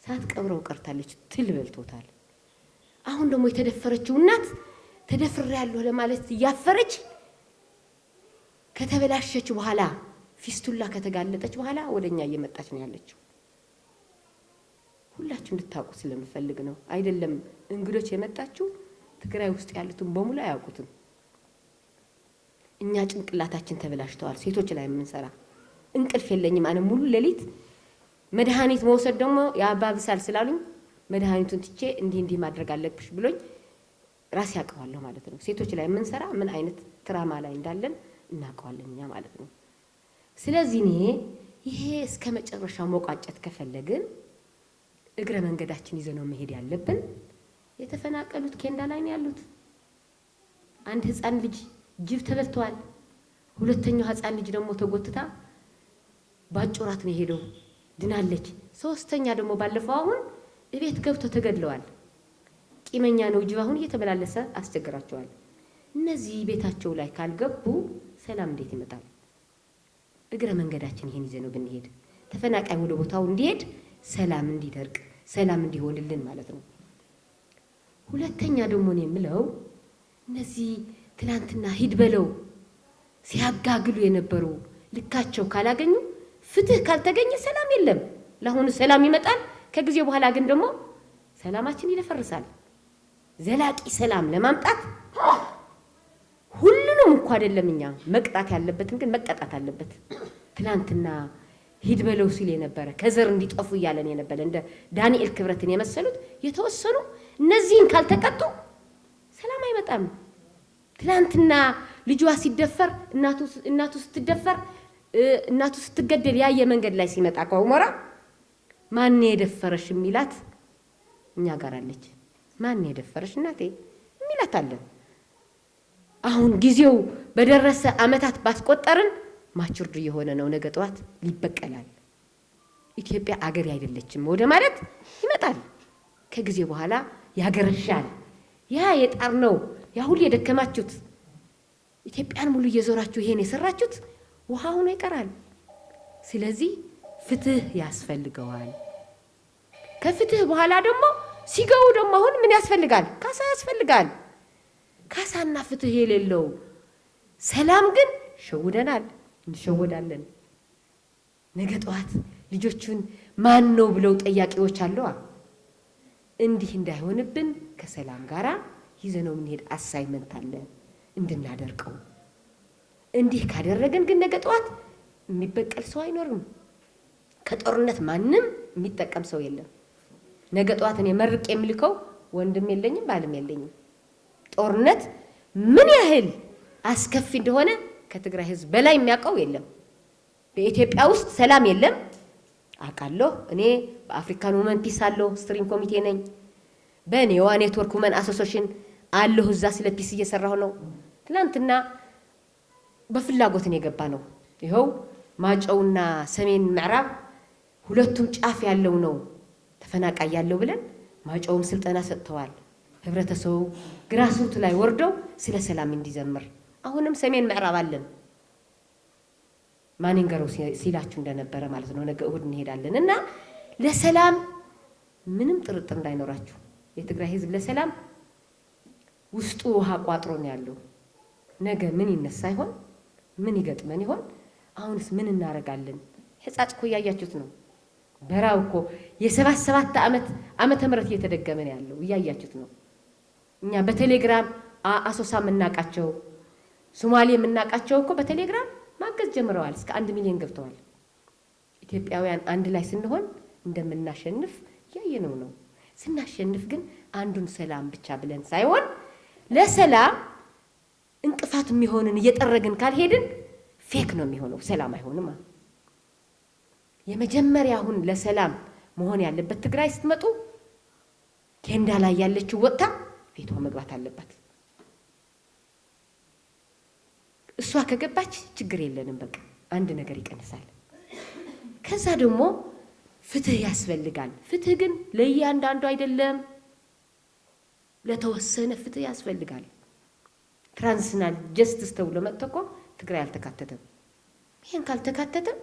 ሳትቀብረው ቀርታለች። ትል በልቶታል። አሁን ደግሞ የተደፈረችው እናት ተደፍሬያለሁ ለማለት እያፈረች ከተበላሸች በኋላ ፊስቱላ ከተጋለጠች በኋላ ወደኛ እየመጣች ነው ያለችው። ሁላችሁ እንድታውቁ ስለምፈልግ ነው። አይደለም እንግዶች የመጣችሁ ትግራይ ውስጥ ያሉትን በሙሉ አያውቁትም። እኛ ጭንቅላታችን ተበላሽተዋል። ሴቶች ላይ የምንሰራ እንቅልፍ የለኝም አነ ሙሉ ሌሊት መድኃኒት መውሰድ ደግሞ ያባብሳል ስላሉኝ መድኃኒቱን ትቼ እንዲህ ማድረግ አለብሽ ብሎኝ ራስ ያቀዋለሁ ማለት ነው። ሴቶች ላይ የምንሰራ ምን አይነት ትራማ ላይ እንዳለን እናቀዋለን እኛ ማለት ነው። ስለዚህ ይሄ እስከ መጨረሻው መቋጨት ከፈለግን እግረ መንገዳችን ይዘነው መሄድ ያለብን የተፈናቀሉት ኬንዳ ላይ ነው ያሉት። አንድ ህፃን ልጅ ጅብ ተበልተዋል። ሁለተኛው ህፃን ልጅ ደግሞ ተጎትታ ባጭራት ነው ሄደው ድናለች። ሶስተኛ ደግሞ ባለፈው አሁን እቤት ገብቶ ተገድለዋል። ቂመኛ ነው ጅብ አሁን እየተመላለሰ አስቸግራቸዋል። እነዚህ ቤታቸው ላይ ካልገቡ ሰላም እንዴት ይመጣል? እግረ መንገዳችን ይሄን ይዘነው ብንሄድ ተፈናቃይ ወደ ቦታው እንዲሄድ ሰላም እንዲደርቅ ሰላም እንዲሆንልን ማለት ነው። ሁለተኛ ደግሞ ነው የምለው እነዚህ ትላንትና ሂድ በለው ሲያጋግሉ የነበሩ ልካቸው ካላገኙ ፍትህ ካልተገኘ ሰላም የለም። ለአሁኑ ሰላም ይመጣል። ከጊዜ በኋላ ግን ደግሞ ሰላማችን ይደፈርሳል። ዘላቂ ሰላም ለማምጣት ሁሉንም እንኳን አይደለም እኛ መቅጣት ያለበትን ግን መቀጣት አለበት። ትላንትና ሂድ በለው ሲል የነበረ ከዘር እንዲጠፉ እያለን የነበረ እንደ ዳንኤል ክብረትን የመሰሉት የተወሰኑ እነዚህን ካልተቀጡ ሰላም አይመጣም። ትላንትና ልጇ ሲደፈር እናቱ ስትደፈር እናቱ ስትገደል ያየ መንገድ ላይ ሲመጣ ከሁመራ ማን የደፈረሽ የሚላት እኛ ጋር አለች። ማን የደፈረሽ እናቴ የሚላት አለ። አሁን ጊዜው በደረሰ አመታት ባስቆጠርን ማቹርድ የሆነ ነው። ነገ ጠዋት ሊበቀላል። ኢትዮጵያ አገር አይደለችም ወደ ማለት ይመጣል። ከጊዜ በኋላ ያገረሻል። ያ የጣር ነው ያ ሁሉ የደከማችሁት ኢትዮጵያን ሙሉ እየዞራችሁ ይሄን የሰራችሁት ውሃ ሆኖ ይቀራል። ስለዚህ ፍትህ ያስፈልገዋል። ከፍትህ በኋላ ደግሞ ሲገው ደግሞ አሁን ምን ያስፈልጋል? ካሳ ያስፈልጋል። ካሳና ፍትህ የሌለው ሰላም ግን ሸውደናል፣ እንሸወዳለን። ነገ ጠዋት ልጆቹን ማን ነው ብለው ጠያቂዎች አለዋ። እንዲህ እንዳይሆንብን ከሰላም ጋራ ይዘነው የምንሄድ አሳይመንት አለ እንድናደርቀው። እንዲህ ካደረገን ግን ነገ ጠዋት የሚበቀል ሰው አይኖርም። ከጦርነት ማንም የሚጠቀም ሰው የለም። ነገ ጠዋት እኔ መርቄ የምልከው ወንድም የለኝም ባልም የለኝም። ጦርነት ምን ያህል አስከፊ እንደሆነ ከትግራይ ህዝብ በላይ የሚያውቀው የለም። በኢትዮጵያ ውስጥ ሰላም የለም አውቃለሁ። እኔ በአፍሪካን ውመን ፒስ አለሁ፣ ስትሪንግ ኮሚቴ ነኝ። በኔዋ ኔትወርክ ውመን አሶሲዬሽን አለሁ፣ እዛ ስለ ፒስ እየሰራሁ ነው። ትናንትና በፍላጎትን የገባ ነው። ይኸው ማጨውና ሰሜን ምዕራብ ሁለቱም ጫፍ ያለው ነው ተፈናቃይ ያለው ብለን ማጨውም ስልጠና ሰጥተዋል። ህብረተሰቡ ግራስሩት ላይ ወርደው ስለ ሰላም እንዲዘምር አሁንም ሰሜን ምዕራብ አለን። ማንንገረው ሲላችሁ እንደነበረ ማለት ነው። ነገ እሁድ እንሄዳለን እና ለሰላም ምንም ጥርጥር እንዳይኖራችሁ የትግራይ ህዝብ ለሰላም ውስጡ ውሃ ቋጥሮ ነው ያለው። ነገ ምን ይነሳ ይሆን? ምን ይገጥመን ይሆን? አሁንስ ምን እናረጋለን? ህጻጽ እኮ እያያችሁት ነው። በራው እኮ የ77 ዓመተ ምህረት እየተደገመ ነው ያለው። እያያችሁት ነው። እኛ በቴሌግራም አሶሳ የምናውቃቸው ሶማሌ የምናውቃቸው እኮ በቴሌግራም ማገዝ ጀምረዋል። እስከ 1 ሚሊዮን ገብተዋል። ኢትዮጵያውያን አንድ ላይ ስንሆን እንደምናሸንፍ ያየነው ነው። ስናሸንፍ ግን አንዱን ሰላም ብቻ ብለን ሳይሆን ለሰላም እንቅፋት የሚሆንን እየጠረግን ካልሄድን ፌክ ነው የሚሆነው፣ ሰላም አይሆንም። የመጀመሪያ አሁን ለሰላም መሆን ያለበት ትግራይ ስትመጡ ኬንዳ ላይ ያለችው ወጣ ቤቷ መግባት አለባት። እሷ ከገባች ችግር የለንም፣ በቃ አንድ ነገር ይቀንሳል። ከዛ ደግሞ ፍትህ ያስፈልጋል። ፍትህ ግን ለእያንዳንዱ አይደለም፣ ለተወሰነ ፍትህ ያስፈልጋል። ትራንስናል ጀስቲስ ተብሎ መጥቶ እኮ ትግራይ አልተካተተም። ይሄን ካልተካተተም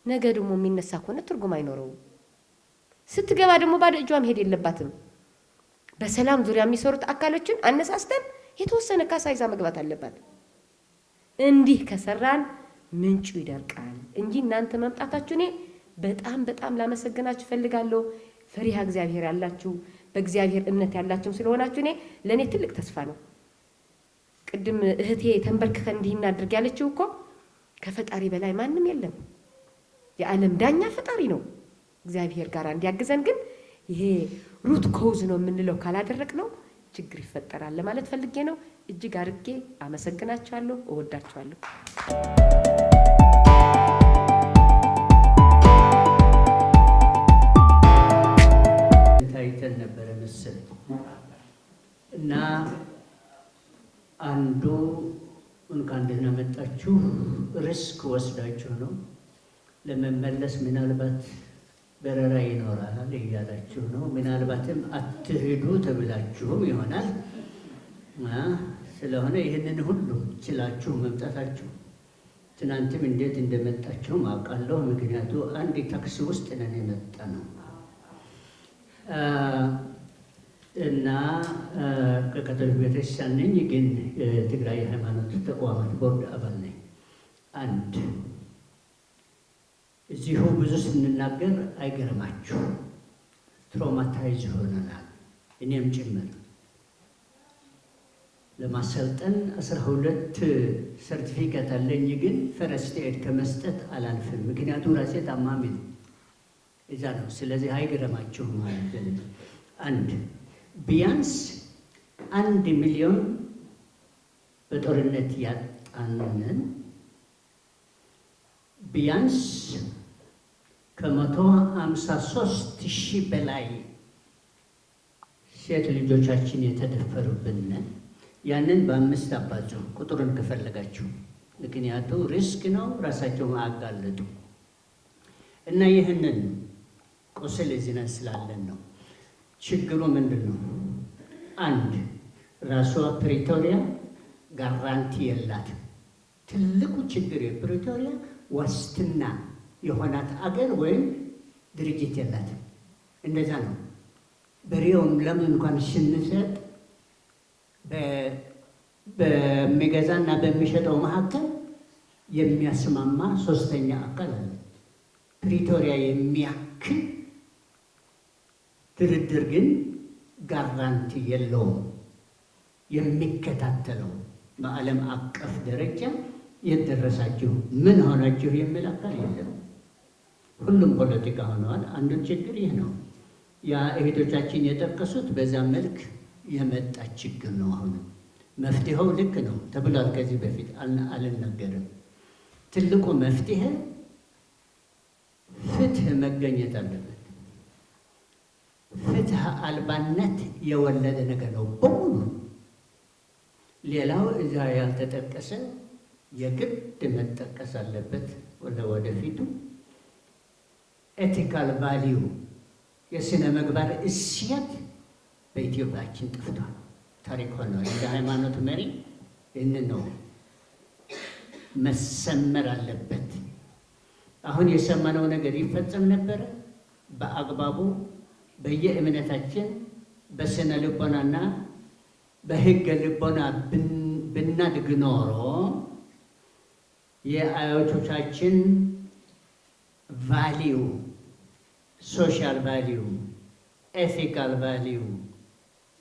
ነገ ደግሞ የሚነሳ ከሆነ ትርጉም አይኖረውም። ስትገባ ደግሞ ባዶ እጇ መሄድ የለባትም። በሰላም ዙሪያ የሚሰሩት አካሎችን አነሳስተን የተወሰነ ካሳ ይዛ መግባት አለባት። እንዲህ ከሰራን ምንጩ ይደርቃል እንጂ እናንተ መምጣታችሁ እኔ በጣም ላመሰግናችሁ ፈልጋለሁ። ፈሪሃ እግዚአብሔር ያላችሁ በእግዚአብሔር እምነት ያላችሁ ስለሆናችሁ እኔ ለኔ ትልቅ ተስፋ ነው። ቅድም እህቴ ተንበርክከን እንዲህ እናድርግ ያለችው እኮ ከፈጣሪ በላይ ማንም የለም። የዓለም ዳኛ ፈጣሪ ነው። እግዚአብሔር ጋር እንዲያግዘን ግን ይሄ ሩት ኮዝ ነው የምንለው ካላደረቅ ነው ችግር ይፈጠራል ለማለት ፈልጌ ነው። እጅግ አድርጌ አመሰግናችኋለሁ። እወዳችኋለሁ። መሰለኝ እና አንዱ እንኳን ደህና መጣችሁ ሪስክ ወስዳችሁ ነው ለመመለስ ምናልባት በረራ ይኖራል እያላችሁ ነው። ምናልባትም አትሄዱ ተብላችሁም ይሆናል። ስለሆነ ይህንን ሁሉ ችላችሁ መምጣታችሁ ትናንትም እንዴት እንደመጣችሁም አውቃለሁ። ምክንያቱ አንድ ታክሲ ውስጥ ነን የመጣ ነው እና ከካቶሊክ ቤተክርስቲያን ነኝ፣ ግን የትግራይ የሃይማኖት ተቋማት ቦርድ አባል ነኝ። አንድ እዚሁ ብዙ ስንናገር አይገርማችሁ፣ ትራውማታይዝ ሆነናል፣ እኔም ጭምር። ለማሰልጠን 12 ሰርቲፊኬት አለኝ፣ ግን ፈረስት ኤድ ከመስጠት አላልፍም። ምክንያቱም ራሴ ታማሚ ነው፣ እዛ ነው። ስለዚህ አይገርማችሁ ማለት ነው። አንድ ቢያንስ 1 ሚሊዮን በጦርነት ያጣንን ቢያንስ ከ153,000 በላይ ሴት ልጆቻችን የተደፈሩብን ያንን በ5 አባዙ ቁጥሩን ከፈለጋችሁ። ምክንያቱ ሪስክ ነው፣ ራሳቸውን አጋለጡ እና ይህንን ቁስል እዚህ ስላለን ነው። ችግሩ ምንድን ነው? አንድ ራሷ ፕሪቶሪያ ጋራንቲ የላትም። ትልቁ ችግር የፕሪቶሪያ ዋስትና የሆናት አገር ወይም ድርጅት የላትም። እንደዛ ነው። በሬውም ለምን እንኳን ስንሰጥ በሚገዛና በሚሸጠው መካከል የሚያስማማ ሶስተኛ አካል አለ። ፕሪቶሪያ የሚያክል ድርድር ግን ጋራንቲ የለውም። የሚከታተለው በዓለም አቀፍ ደረጃ የደረሳችሁ ምን ሆናችሁ የሚል አካል የለም። ሁሉም ፖለቲካ ሆነዋል። አንዱ ችግር ይህ ነው። ያ እህቶቻችን የጠቀሱት በዛ መልክ የመጣ ችግር ነው። አሁን መፍትሄው ልክ ነው ተብሏል። ከዚህ በፊት አልናገርም። ትልቁ መፍትሄ ፍትህ መገኘት አለበት። ፍትህ አልባነት የወለደ ነገር ነው በሙሉ። ሌላው እዛ ያልተጠቀሰ የግድ መጠቀስ አለበት ወደፊቱ። ኤቲካል ቫሊዩ የስነ ምግባር እሴት በኢትዮጵያችን ጠፍቷል። ታሪክ ሆኗል። እንደ ሃይማኖት መሪ ይህንን ነው መሰመር አለበት። አሁን የሰማነው ነገር ይፈጸም ነበረ በአግባቡ በየእምነታችን በስነ ልቦናና በሕገ ልቦና ብናድግ ኖሮ የአያቶቻችን ቫሊዩ፣ ሶሻል ቫሊዩ፣ ኤቲካል ቫሊዩ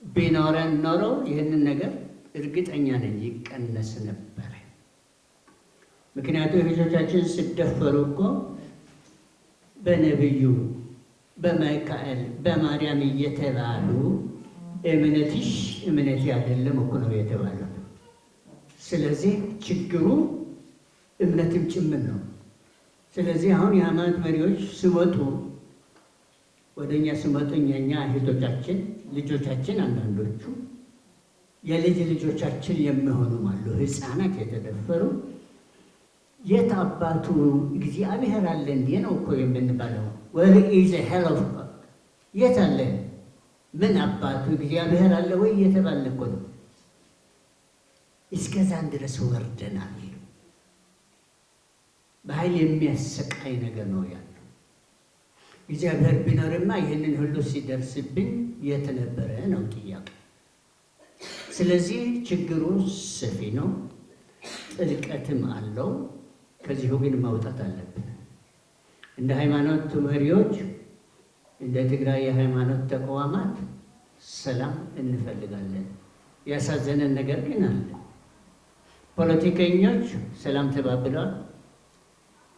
ቢኖረን ኖሮ ይህንን ነገር እርግጠኛ ነኝ ይቀነስ ነበረ። ምክንያቱም ልጆቻችን ሲደፈሩ እኮ በነቢዩ በሚካኤል በማርያም እየተባሉ እምነትሽ እምነቴ አይደለም እኮ ነው የተባለው። ስለዚህ ችግሩ እምነትም ጭምር ነው። ስለዚህ አሁን የሃይማኖት መሪዎች ሲመጡ ወደኛ ሲመጡ እኛ እህቶቻችን ልጆቻችን አንዳንዶቹ የልጅ ልጆቻችን የሚሆኑም አሉ። ህፃናት የተደፈሩ የት አባቱ እግዚአብሔር አለ እንዴ ነው እኮ የምንባለው። ወር ኢዝ ሄል ኦፍ የት አለ? ምን አባቱ እግዚአብሔር አለ ወይ እየተባለ እኮ ነው። እስከዛን ድረስ ወርደናል። በኃይል የሚያሰቃይ ነገር ነው ያለው። እግዚአብሔር ቢኖርማ ይህንን ሁሉ ሲደርስብኝ የት ነበረ ነው ጥያቄ። ስለዚህ ችግሩ ሰፊ ነው፣ ጥልቀትም አለው። ከዚሁ ግን መውጣት አለብን። እንደ ሃይማኖት መሪዎች፣ እንደ ትግራይ የሃይማኖት ተቋማት ሰላም እንፈልጋለን። ያሳዘነን ነገር ግን አለ። ፖለቲከኞች ሰላም ተባብለዋል።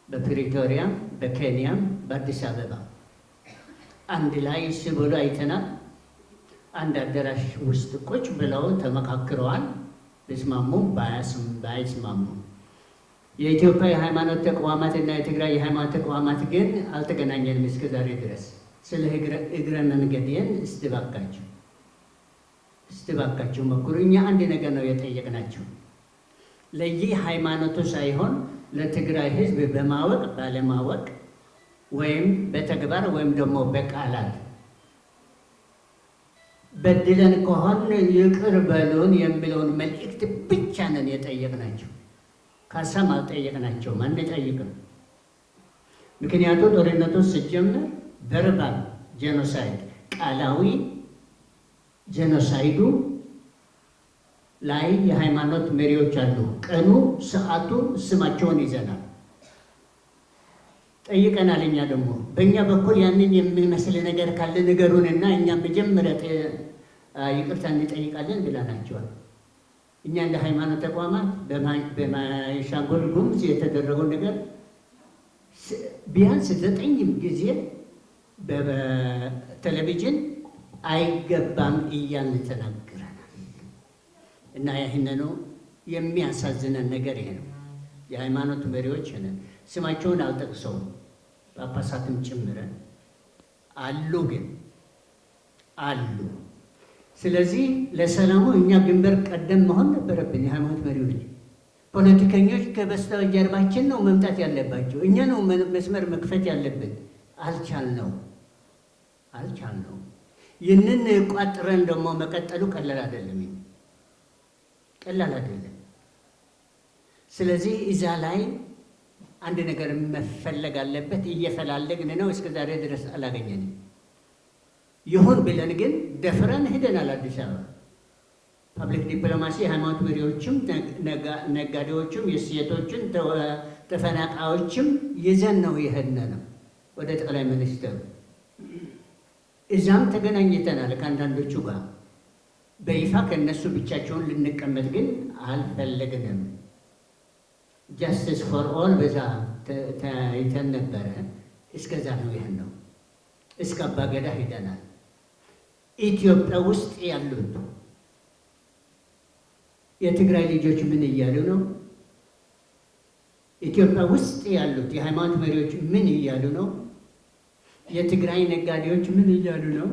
በፕሪቶሪያም፣ በኬንያም፣ በአዲስ አበባ አንድ ላይ ሲበሉ አይተናል። አንድ አዳራሽ ውስጥ ቁጭ ብለው ተመካክረዋል። ቢስማሙ ባይስማሙ የኢትዮጵያ የሃይማኖት ተቋማት እና የትግራይ የሃይማኖት ተቋማት ግን አልተገናኘንም እስከ ዛሬ ድረስ። ስለ እግረ መንገዴን እስቲ እባካችሁ እባካችሁ ሞክሩ። እኛ አንድ ነገር ነው የጠየቅናቸው፣ ለይህ ሃይማኖቱ ሳይሆን ለትግራይ ህዝብ በማወቅ ባለማወቅ ወይም በተግባር ወይም ደግሞ በቃላት በድለን ከሆነ ይቅር በሉን የሚለውን መልእክት ብቻ ነን የጠየቅናቸው። ካሳም አልጠየቅናቸውም፣ አንጠይቅም። ምክንያቱ ጦርነቱ ሲጀመር ቨርባል ጄኖሳይድ ቃላዊ ጄኖሳይዱ ላይ የሃይማኖት መሪዎች አሉ። ቀኑ፣ ሰዓቱ፣ ስማቸውን ይዘናል፣ ጠይቀናል። እኛ ደግሞ በእኛ በኩል ያንን የሚመስል ነገር ካለ ንገሩንና እኛም መጀመሪያ ይቅርታ እንጠይቃለን ብለናቸዋል። እኛ እንደ ሃይማኖት ተቋማት በቤኒሻንጉል ጉሙዝ የተደረገው ነገር ቢያንስ 9 ጊዜ በቴሌቪዥን አይገባም እያልን ተናግረናል። እና ይህንኑ የሚያሳዝነን ነገር ይሄ ነው። የሃይማኖት መሪዎች ነን፣ ስማቸውን አልጠቅሰውም፣ ጳጳሳትም ጭምረን አሉ፣ ግን አሉ። ስለዚህ ለሰላሙ እኛ ግንባር ቀደም መሆን ነበረብን። የሃይማኖት መሪዎች፣ ፖለቲከኞች ከበስተጀርባችን ነው መምጣት ያለባቸው። እኛ ነው መስመር መክፈት ያለብን። አልቻልነው። ይህንን ቋጥረን ደግሞ መቀጠሉ ቀላል አይደለም፣ ቀላል አይደለም። ስለዚህ እዛ ላይ አንድ ነገር መፈለግ አለበት። እየፈላለግን ነው፣ እስከ ዛሬ ድረስ አላገኘንም። ይሁን ብለን ግን ደፍረን ሄደናል አዲስ አበባ። ፐብሊክ ዲፕሎማሲ የሃይማኖት መሪዎችም ነጋዴዎችም የሴቶችን ተፈናቃዮችም ይዘን ነው የሄድን ነው ወደ ጠቅላይ ሚኒስትሩ። እዛም ተገናኝተናል ከአንዳንዶቹ ጋር በይፋ ከነሱ ብቻቸውን ልንቀመጥ ግን አልፈለግንም። ጃስቲስ ፎር ኦል በዛ ተይተን ነበረ። እስከዛ ነው ይህን ነው። እስከ አባገዳ ሄደናል። ኢትዮጵያ ውስጥ ያሉት የትግራይ ልጆች ምን እያሉ ነው? ኢትዮጵያ ውስጥ ያሉት የሃይማኖት መሪዎች ምን እያሉ ነው? የትግራይ ነጋዴዎች ምን እያሉ ነው?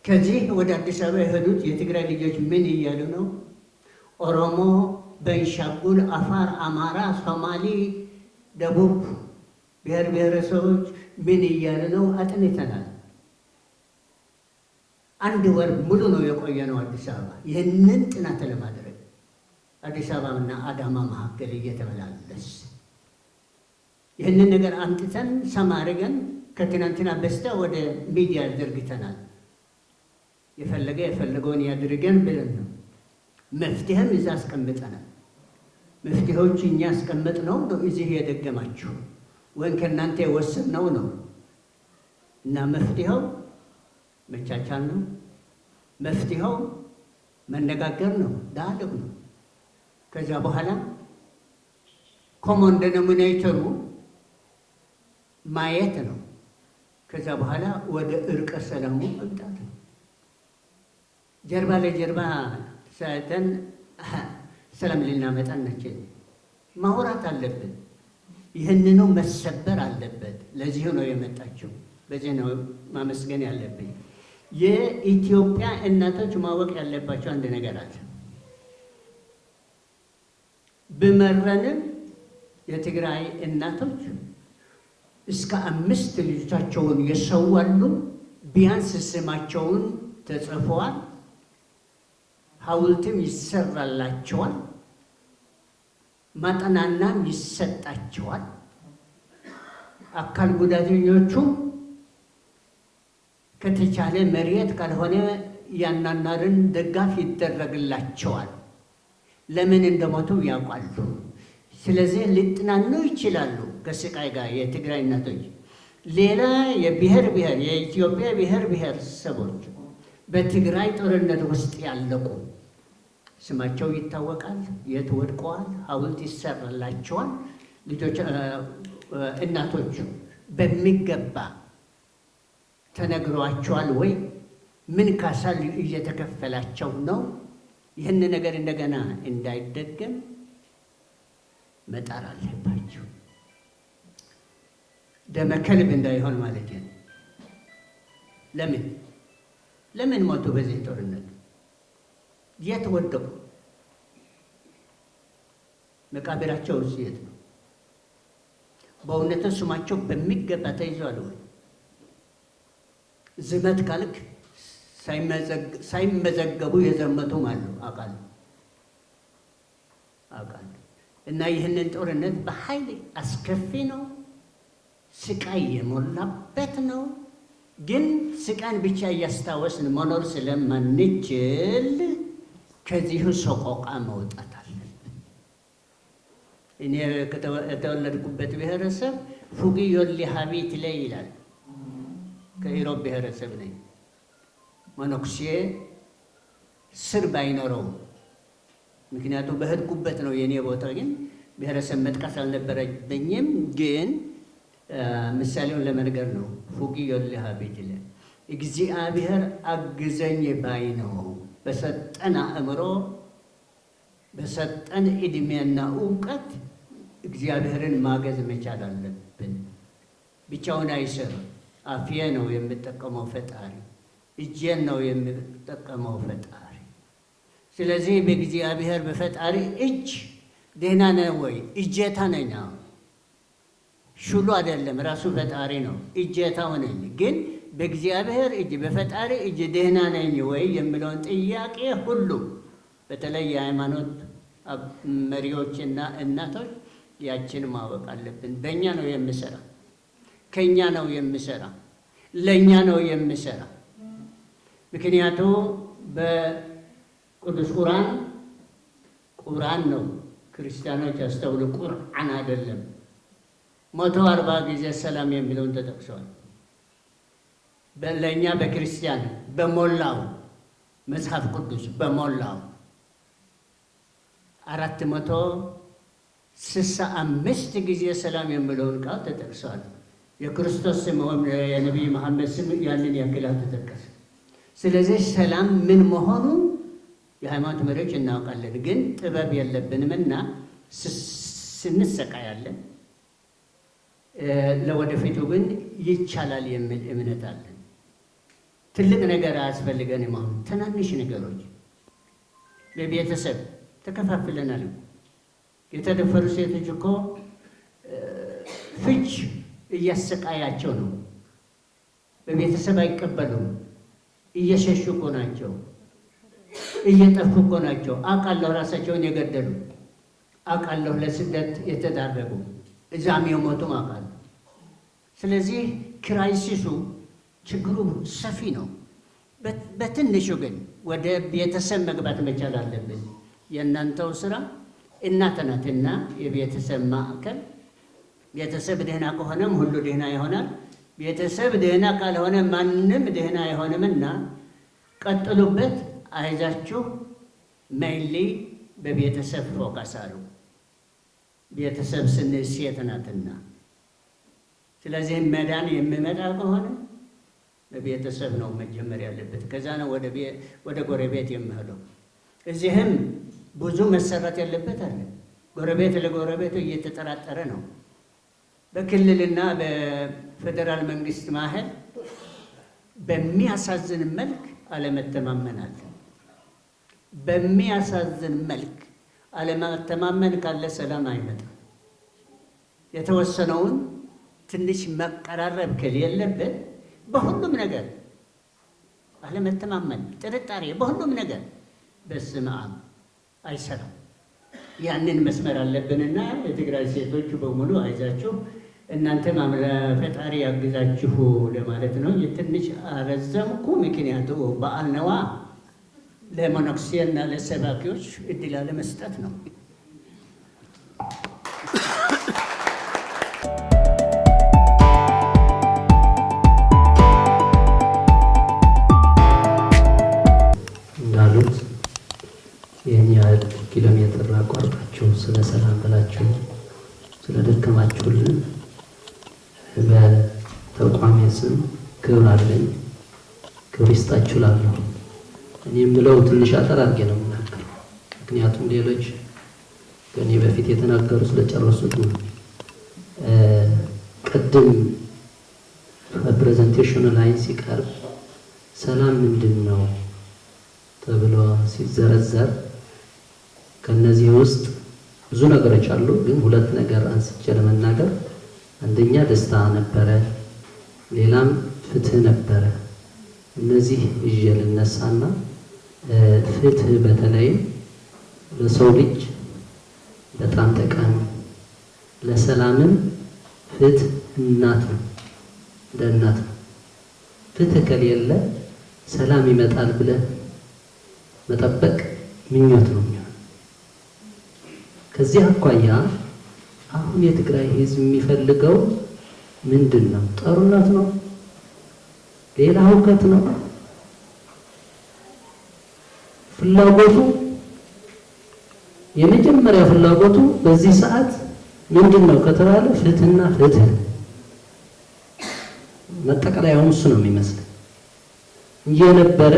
ከዚህ ወደ አዲስ አበባ የሄዱት የትግራይ ልጆች ምን እያሉ ነው? ኦሮሞ፣ ቤንሻንጉል፣ አፋር፣ አማራ፣ ሶማሌ፣ ደቡብ ብሔር ብሔረሰቦች ምን እያሉ ነው? አጥንተናል። 1 ወር ሙሉ ነው የቆየ ነው አዲስ አበባ። ይህንን ጥናት ለማድረግ አዲስ አበባና አዳማ መካከል እየተመላለስ ይህንን ነገር አምጥተን ሰማርገን ከትናንትና በስቲያ ወደ ሚዲያ ዘርግተናል። የፈለገውን ያድርገን ብለን ነው። መፍትሄም እዛ አስቀምጠናል። መፍትሄዎች እኛ አስቀመጥነው ነው እዚህ የደገማችሁ ወይም ከእናንተ የወሰድነው ነው። እና መፍትሄው መቻቻል ነው። መፍትሄው መነጋገር ነው፣ ዳያሎግ ነው። ከዚያ በኋላ ኮመን ዲኖሚኔተሩ ማየት ነው። ከዛ በኋላ ወደ እርቀ ሰላሙ መምጣት ነው። ጀርባ ለጀርባ ሳይተን ሰላም ልናመጣ አንችልም። ማውራት አለብን። ይህንኑ መሰበር አለበት። ለዚህ ነው የመጣችው። በዚህ ነው ማመስገን ያለብኝ። የኢትዮጵያ እናቶች ማወቅ ያለባቸው አንድ ነገር አለ። ብመረንም የትግራይ እናቶች እስከ 5 ልጆቻቸውን የሰዋሉ። ቢያንስ ስማቸውን ተጽፈዋል፣ ሐውልትም ይሰራላቸዋል፣ ማጠናናም ይሰጣቸዋል። አካል ጉዳተኞቹም ከተቻለ መሬት ካልሆነ ያናናርን ድጋፍ ይደረግላቸዋል። ለምን እንደሞቱ ያውቃሉ። ስለዚህ ሊጥናኑ ይችላሉ ከስቃይ ጋር የትግራይ እናቶች። ሌላ የኢትዮጵያ ብሔር ብሔረሰቦች በትግራይ ጦርነት ውስጥ ያለቁ ስማቸው ይታወቃል፣ የት ወድቀዋል፣ ሐውልት ይሰራላቸዋል። ልጆች እናቶቹ በሚገባ ተነግሯቸዋል ወይ? ምን ካሳ እየተከፈላቸው ነው? ይህን ነገር እንደገና እንዳይደገም መጣር አለባቸው። ደመ ከልብ እንዳይሆን ማለት ነው። ለምን ሞቱ በዚህ ጦርነት? የት ወደቁ? መቃብራቸው የት ነው? በእውነቱ ስማቸው በሚገባ ተይዟል ወይ? ዝመት ካልክ ሳይመዘገቡ የዘመቱም አሉ አውቃለሁ። እና ይህንን ጦርነት በኃይል አስከፊ ነው፣ ስቃይ የሞላበት ነው። ግን ስቃን ብቻ እያስታወስን መኖር ስለማንችል ከዚሁ ሰቆቃ መውጣት አለብን። እኔ የተወለድኩበት ብሔረሰብ ፉጊ ዮሊ ሀቢት ላይ ይላል። ከኢሮብ ብሔረሰብ ነኝ። መነኩሴ ስር ባይኖረውም ምክንያቱም በሄድኩበት ነው የኔ ቦታ። ግን ብሔረሰብ መጥቀስ አልነበረብኝም። ግን ምሳሌውን ለመንገር ነው። ፉጊ ዮሊ ሀቢት ይላል። እግዚአብሔር አግዘኝ ባይ ነው። በሰጠን አእምሮ በሰጠን ዕድሜና እውቀት እግዚአብሔርን ማገዝ መቻል አለብን። ብቻውን አይሰራም። አፌ ነው የምጠቀመው ፈጣሪ፣ እጄን ነው የምጠቀመው ፈጣሪ። ስለዚህ በእግዚአብሔር በፈጣሪ እጅ ደህና ነው ወይ? እጀታ ነኝ። ሹሉ አይደለም፣ ራሱ ፈጣሪ ነው። እጀታው ነኝ። ግን በእግዚአብሔር እጅ በፈጣሪ እጅ ደህና ነኝ ወይ የሚለውን ጥያቄ ሁሉ በተለይ የሃይማኖት መሪዎችና እናቶች ያችን ማወቅ አለብን። በእኛ ነው የምሰራ፣ ከእኛ ነው የምሰራ፣ ለእኛ ነው የምሰራ። ምክንያቱ በቅዱስ ቁርአን ነው። ክርስቲያኖች ያስተውሉ፣ ቁርአን አይደለም። 140 ጊዜ ሰላም የሚለውን ተጠቅሰዋል። ለእኛ በክርስቲያን በሞላው መጽሐፍ ቅዱስ በሞላው 465 ጊዜ ሰላም የሚለውን ቃል ተጠቅሰዋል። የክርስቶስ ስም ወይም የነቢይ መሐመድ ስም ያንን ያክል ተጠቀሰ። ስለዚህ ሰላም ምን መሆኑ የሃይማኖት መሪዎች እናውቃለን፣ ግን ጥበብ የለብንምና ስንሰቃያለን። ለወደፊቱ ግን ይቻላል የሚል እምነት አለን። ትልቅ ነገር አያስፈልገንም። አሁን ትናንሽ ነገሮች ለቤተሰብ ተከፋፍለናል። የተደፈሩ ሴቶች እኮ ፍች እያሰቃያቸው ነው። በቤተሰብ አይቀበሉም። እየሸሹ እኮ ናቸው፣ እየጠፉ እኮ ናቸው። አውቃለሁ፣ ራሳቸውን የገደሉ አውቃለሁ፣ ለስደት የተዳረጉ እዛም የሞቱም አውቃለሁ። ስለዚህ ክራይሲሱ ችግሩ ሰፊ ነው። በትንሹ ግን ወደ ቤተሰብ መግባት መቻል አለብን። የእናንተው ስራ እናት ናትና የቤተሰብ ማዕከል። ቤተሰብ ደህና ከሆነም ሁሉ ደህና ይሆናል። ቤተሰብ ደህና ካልሆነ ማንም ደህና አይሆንምና ቀጥሉበት፣ አይዛችሁ። ሜይንሊ በቤተሰብ ፎከስ አሉ። ቤተሰብ ስንል ሴት ናትና፣ ስለዚህ መዳን የሚመጣ ከሆነ በቤተሰብ ነው መጀመር ያለበት። ከዛ ነው ወደ ጎረቤት የሚሄደው። እዚህም ብዙ መሰራት ያለበት አለ። ጎረቤት ለጎረቤቱ እየተጠራጠረ ነው። በክልልና በፌዴራል መንግስት ማህል በሚያሳዝን መልክ አለመተማመን አለ። በሚያሳዝን መልክ አለመተማመን ካለ ሰላም አይመጣም። የተወሰነውን ትንሽ መቀራረብ ከሌለበት በሁሉም ነገር አለመተማመን፣ ጥርጣሬ በሁሉም ነገር በስመ አብ አይሰራም። ያንን መስመር አለብንና የትግራይ ሴቶች በሙሉ አይዛችሁ፣ እናንተም ፈጣሪ ያግዛችሁ ለማለት ነው። ትንሽ አረዘምኩ፣ ምክንያቱ በዓል ነዋ። ለመነኩሴና ለሰባኪዎች እድል አለመስጠት ነው። እንዳሉት ይህን ያህል ኪሎ ሜትር አቋርጣችሁ ስለ ሰላም ብላችሁ ስለ ደከማችሁልን በተቋሜ ስም ክብር አለኝ። ክብር ይስጣችሁ እላለሁ። እኔ የምለው ትንሽ አጠር አድርጌ ነው የምናገረው፣ ምክንያቱም ሌሎች ከእኔ በፊት የተናገሩ ስለጨረሱት ነው። ቅድም ፕሬዘንቴሽኑ ላይ ሲቀርብ ሰላም ምንድን ነው ተብሎ ሲዘረዘር ከነዚህ ውስጥ ብዙ ነገሮች አሉ። ግን ሁለት ነገር አንስቼ ለመናገር፣ አንደኛ ደስታ ነበረ፣ ሌላም ፍትህ ነበረ። እነዚህ ይዤ ልነሳና ፍትህ በተለይም ለሰው ልጅ በጣም ጠቃሚ፣ ለሰላምም ፍትህ እናት ነው፣ እንደ እናት ነው። ፍትህ ከሌለ ሰላም ይመጣል ብለህ መጠበቅ ምኞት ነው የሚሆነው። ከዚህ አኳያ አሁን የትግራይ ህዝብ የሚፈልገው ምንድን ነው? ጦርነት ነው? ሌላ ሁከት ነው? ፍላጎቱ የመጀመሪያ ፍላጎቱ በዚህ ሰዓት ምንድን ነው ከተባለ ፍትህና ፍትህ። መጠቀለያውን እሱ ነው የሚመስለው እንጂ የነበረ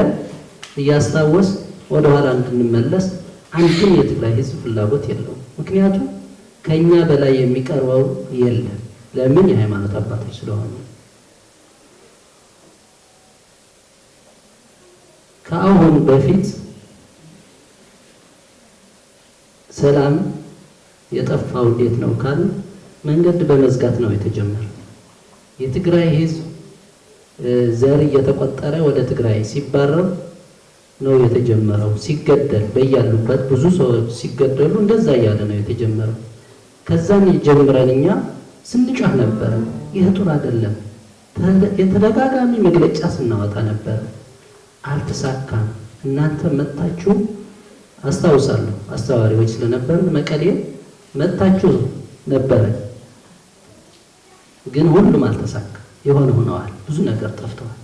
እያስታወስ ወደኋላ እንድንመለስ አንድም የትግራይ ህዝብ ፍላጎት የለውም። ምክንያቱም ከኛ በላይ የሚቀርበው የለም። ለምን? የሃይማኖት አባቶች ስለሆኑ። ከአሁን በፊት ሰላም የጠፋው እንዴት ነው ካል መንገድ በመዝጋት ነው የተጀመረው። የትግራይ ህዝብ ዘር እየተቆጠረ ወደ ትግራይ ሲባረር ነው የተጀመረው። ሲገደል በያሉበት ብዙ ሰዎች ሲገደሉ እንደዛ እያለ ነው የተጀመረው። ከዛም ጀምረን እኛ ስንጫህ ነበረ። ይህ ጥሩ አይደለም። የተደጋጋሚ መግለጫ ስናወጣ ነበረ። አልተሳካም። እናንተ መጣችሁ፣ አስታውሳለሁ፣ አስተዋሪዎች ስለነበር መቀሌ መጣችሁ ነበረ። ግን ሁሉም አልተሳካ። የሆነ ሆነዋል። ብዙ ነገር ጠፍተዋል።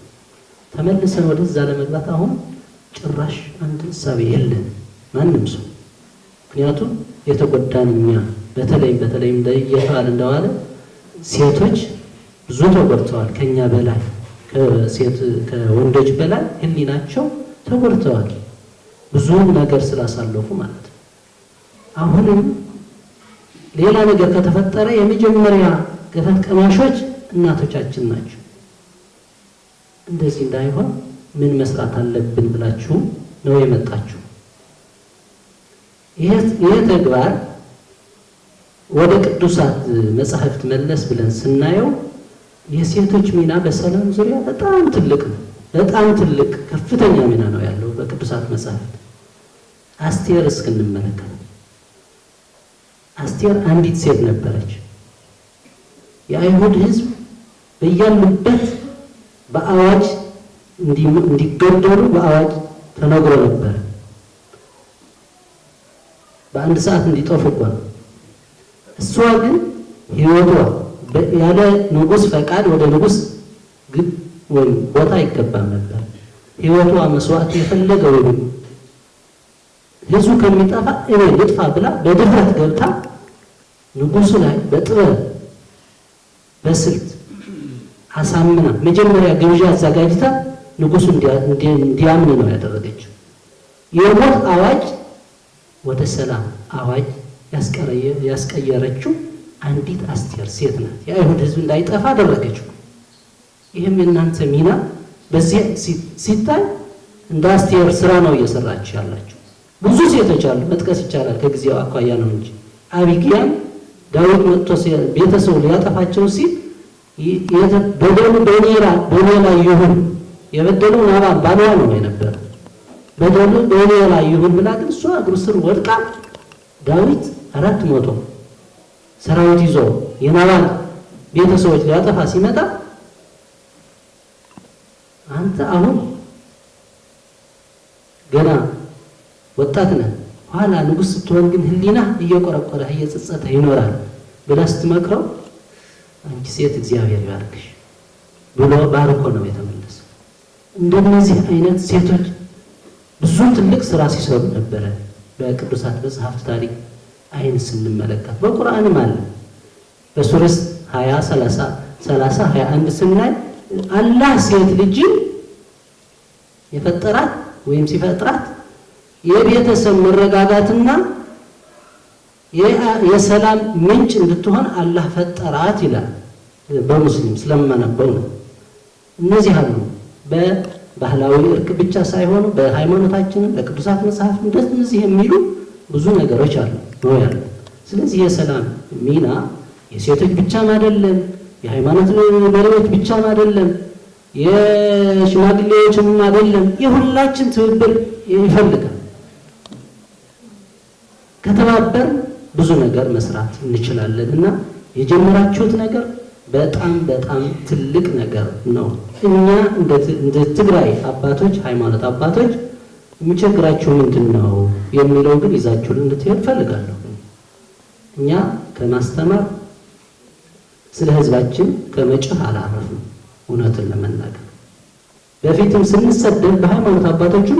ተመልሰን ወደዛ ለመግባት አሁን ጭራሽ አንድ ሀሳብ የለን ማንም ሰው። ምክንያቱም የተጎዳን እኛ በተለይም እየተባለ እንደዋለ ሴቶች ብዙ ተጎድተዋል። ከኛ በላይ ከወንዶች በላይ ህሊናቸው ተጎድተዋል። ብዙ ነገር ስላሳለፉ ማለት ነው። አሁንም ሌላ ነገር ከተፈጠረ የመጀመሪያ ገፈት ቀማሾች እናቶቻችን ናቸው። እንደዚህ እንዳይሆን ምን መስራት አለብን ብላችሁ ነው የመጣችሁ። ይሄ ተግባር ወደ ቅዱሳት መጻሕፍት መለስ ብለን ስናየው የሴቶች ሚና በሰላም ዙሪያ በጣም ትልቅ ነው። በጣም ትልቅ ከፍተኛ ሚና ነው ያለው በቅዱሳት መጻሕፍት። አስቴር እስክንመለከት አስቴር አንዲት ሴት ነበረች። የአይሁድ ህዝብ በያሉበት በአዋጅ እንዲገደሉ በአዋጅ ተነግሮ ነበር። በአንድ ሰዓት እንዲጠፉ እንኳን። እሷ ግን ህይወቷ ያለ ንጉስ ፈቃድ ወደ ንጉስ ግብ ወይም ቦታ አይገባም ነበር። ህይወቷ መስዋዕት የፈለገው ህዝቡ ከሚጠፋ እኔ ልጥፋ ብላ በድፍረት ገብታ ንጉሱ ላይ በጥበብ በስልት አሳምና መጀመሪያ ግብዣ አዘጋጅታ ንጉሱ እንዲያምን ነው ያደረገችው። የሞት አዋጅ ወደ ሰላም አዋጅ ያስቀየረችው አንዲት አስቴር ሴት ናት። የአይሁድ ህዝብ እንዳይጠፋ አደረገችው። ይህም የእናንተ ሚና በዚህ ሲታይ እንደ አስቴር ስራ ነው እየሰራችሁ ያላችሁ። ብዙ ሴቶች አሉ፣ መጥቀስ ይቻላል፣ ከጊዜው አኳያ ነው እንጂ። አቢግያም ዳዊት መጥቶ ቤተሰቡ ሊያጠፋቸው ሲል በደሉ በእኔ ላይ ይሁን፣ የበደለው ናባል ባሏ ነው የነበረ። በደሉ በእኔ ላይ ይሁን ብላ ግን እሷ እግሩ ስር ወድቃ ዳዊት 400 ሰራዊት ይዞ የናባል ቤተሰቦች ሊያጠፋ ሲመጣ አንተ አሁን ገና ወጣት ነህ፣ ኋላ ንጉስ ስትሆን ግን ህሊና እየቆረቆረ እየጸጸተ ይኖራል ብላ ስትመክረው አንቺ ሴት እግዚአብሔር ይባርክሽ ብሎ ባርኮ ነው የተመለሰው። እንደነዚህ አይነት ሴቶች ብዙ ትልቅ ስራ ሲሰሩ ነበረ በቅዱሳት መጽሐፍት ታሪክ አይን ስንመለከት። በቁርአንም አለ በሱረስ 20 30 21 ስናይ አላህ ሴት ልጅ የፈጠራት ወይም ሲፈጥራት የቤተሰብ መረጋጋትና የሰላም ምንጭ እንድትሆን አላህ ፈጠራት ይላል። በሙስሊም ስለማነበው ነው። እነዚህ አሉ ባህላዊ እርቅ ብቻ ሳይሆኑ በሃይማኖታችንም በቅዱሳት መጽሐፍ እንደዚህ የሚሉ ብዙ ነገሮች አሉ ነው ያለ። ስለዚህ የሰላም ሚና የሴቶች ብቻም አይደለም፣ የሃይማኖት መሪዎች ብቻም አይደለም፣ የሽማግሌዎችም አይደለም፣ የሁላችን ትብብር ይፈልጋል። ከተባበር ብዙ ነገር መስራት እንችላለን እና የጀመራችሁት ነገር በጣም በጣም ትልቅ ነገር ነው። እኛ እንደ ትግራይ አባቶች ሃይማኖት አባቶች የሚቸግራችሁ ምንድን ነው የሚለው ግን ይዛችሁልን እንድትሄዱ እፈልጋለሁ። እኛ ከማስተማር ስለ ህዝባችን ከመጮህ አላረፍም። እውነትን ለመናገር በፊትም ስንሰደድ በሃይማኖት አባቶችም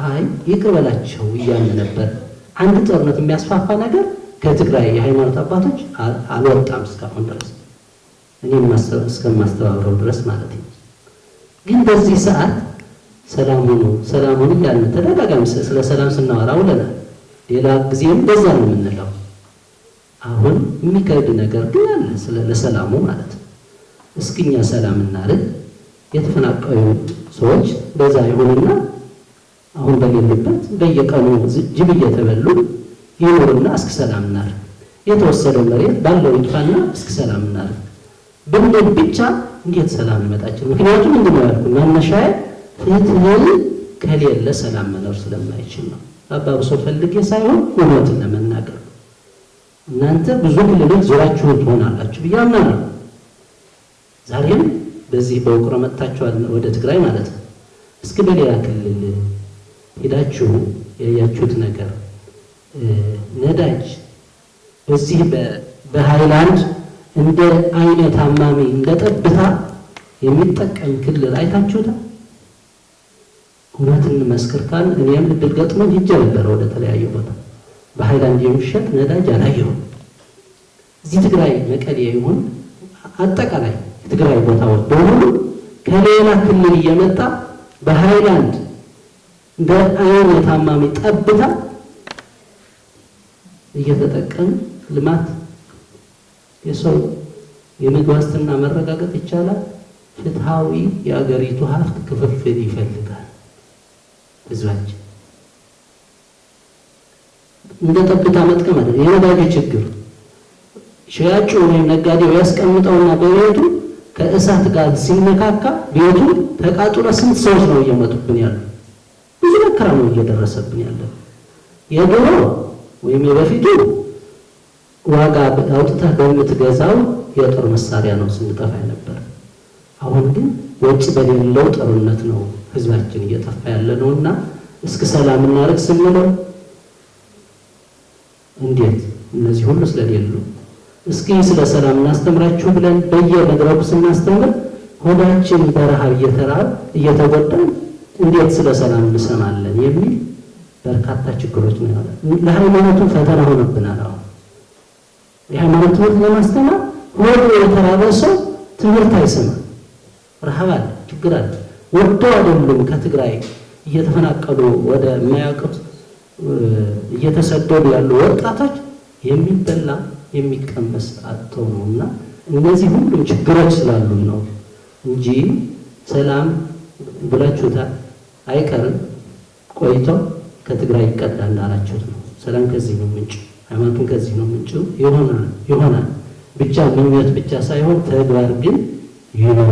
አይ ይቅር በላቸው እያልን ነበር። አንድ ጦርነት የሚያስፋፋ ነገር ከትግራይ የሃይማኖት አባቶች አልወጣም እስካሁን ድረስ እኔም እስከማስተባብረው ድረስ ማለት ነው። ግን በዚህ ሰዓት ሰላሙን እያልን ተደጋጋሚ ስለ ሰላም ስናወራ ውለናል። ሌላ ጊዜም በዛ ነው የምንለው። አሁን የሚከብድ ነገር ግን አለ ለሰላሙ ማለት ነው። እስኪኛ ሰላም እናድርግ። የተፈናቀሉ ሰዎች በዛ ይሁንና አሁን በሌሉበት በየቀኑ ጅብ እየተበሉ ይኖርና እስኪ ሰላም እናድርግ። የተወሰደው መሬት ባለው ይጥፋና እስኪ ሰላም እናድርግ ብንል ብቻ እንዴት ሰላም ይመጣችል? ምክንያቱም ምንድነው ያልኩ መነሻዬ ፍትህ ከሌለ ሰላም መኖር ስለማይችል ነው። አባብሶ ፈልጌ ሳይሆን እውነትን ለመናገር እናንተ ብዙ ክልሎች ዞራችሁን ትሆናላችሁ ብዬ አምናለሁ። ዛሬም በዚህ በውቅሮ መጥታችኋል ወደ ትግራይ ማለት ነው። እስኪ በሌላ ክልል ሄዳችሁ ያያችሁት ነገር ነዳጅ በዚህ በሃይላንድ እንደ አይነት አማሚ እንደ ጠብታ የሚጠቀም ክልል አይታችሁታል? እውነትን መስክር ካል እኔም እድል ገጥሞኝ ሂጄ ነበር ወደ ተለያዩ ቦታ። በሃይላንድ የሚሸጥ ነዳጅ አላየሁም። እዚህ ትግራይ መቀሌ ይሁን አጠቃላይ ትግራይ ቦታዎች በሙሉ ከሌላ ክልል እየመጣ በሃይላንድ እንደ አይነት አማሚ ጠብታ እየተጠቀም ልማት የሰው የምግብ ዋስትና መረጋገጥ ይቻላል። ፍትሃዊ የአገሪቱ ሀብት ክፍፍል ይፈልጋል። ህዝባችን እንደ ጠብታ መጥቀም አይደለም። የነዳጅ ችግር ሸያጩ ወይም ነጋዴው ያስቀምጠውና በቤቱ ከእሳት ጋር ሲነካካ ቤቱ ተቃጥሎ ስንት ሰዎች ነው እየሞቱብን ያሉ? ብዙ መከራ ነው እየደረሰብን ያለ። የድሮ ወይም የበፊቱ ዋጋ አውጥተህ በምትገዛው የጦር መሳሪያ ነው ስንጠፋ ነበር። አሁን ግን ወጪ በሌለው ጦርነት ነው ህዝባችን እየጠፋ ያለ ነውና እስኪ ሰላም እናርግ ስንለው እንዴት እነዚህ ሁሉ ስለሌሉ እስኪ ስለ ሰላም እናስተምራችሁ ብለን በየመድረኩ ስናስተምር ሆዳችን በረሃብ እየተጎዳን እንዴት ስለ ሰላም እንሰማለን የሚል በርካታ ችግሮች ነው ያለው። ለሃይማኖቱ ፈተና ሆነብናል። አሁን የሃይማኖት ትምህርት ለማስተማር ሆዶ የተራበ ሰው ትምህርት አይሰማም። ረሃብ አለ፣ ችግር አለ። ወደው አይደሉም ከትግራይ እየተፈናቀሉ ወደ የማያውቁት እየተሰደዱ ያሉ ወጣቶች የሚበላ የሚቀመስ አጥተው ነውና እነዚህ ሁሉም ችግሮች ስላሉ ነው እንጂ ሰላም ብላችሁታል አይቀርም። ቆይቶ ከትግራይ ይቀዳ እንዳላችሁት ነው። ሰላም ከዚህ ነው ምንጭ፣ ሃይማኖትን ከዚህ ነው ምንጭ። ይሆናል ብቻ ምኞት ብቻ ሳይሆን ተግባር ግን ይሆናል።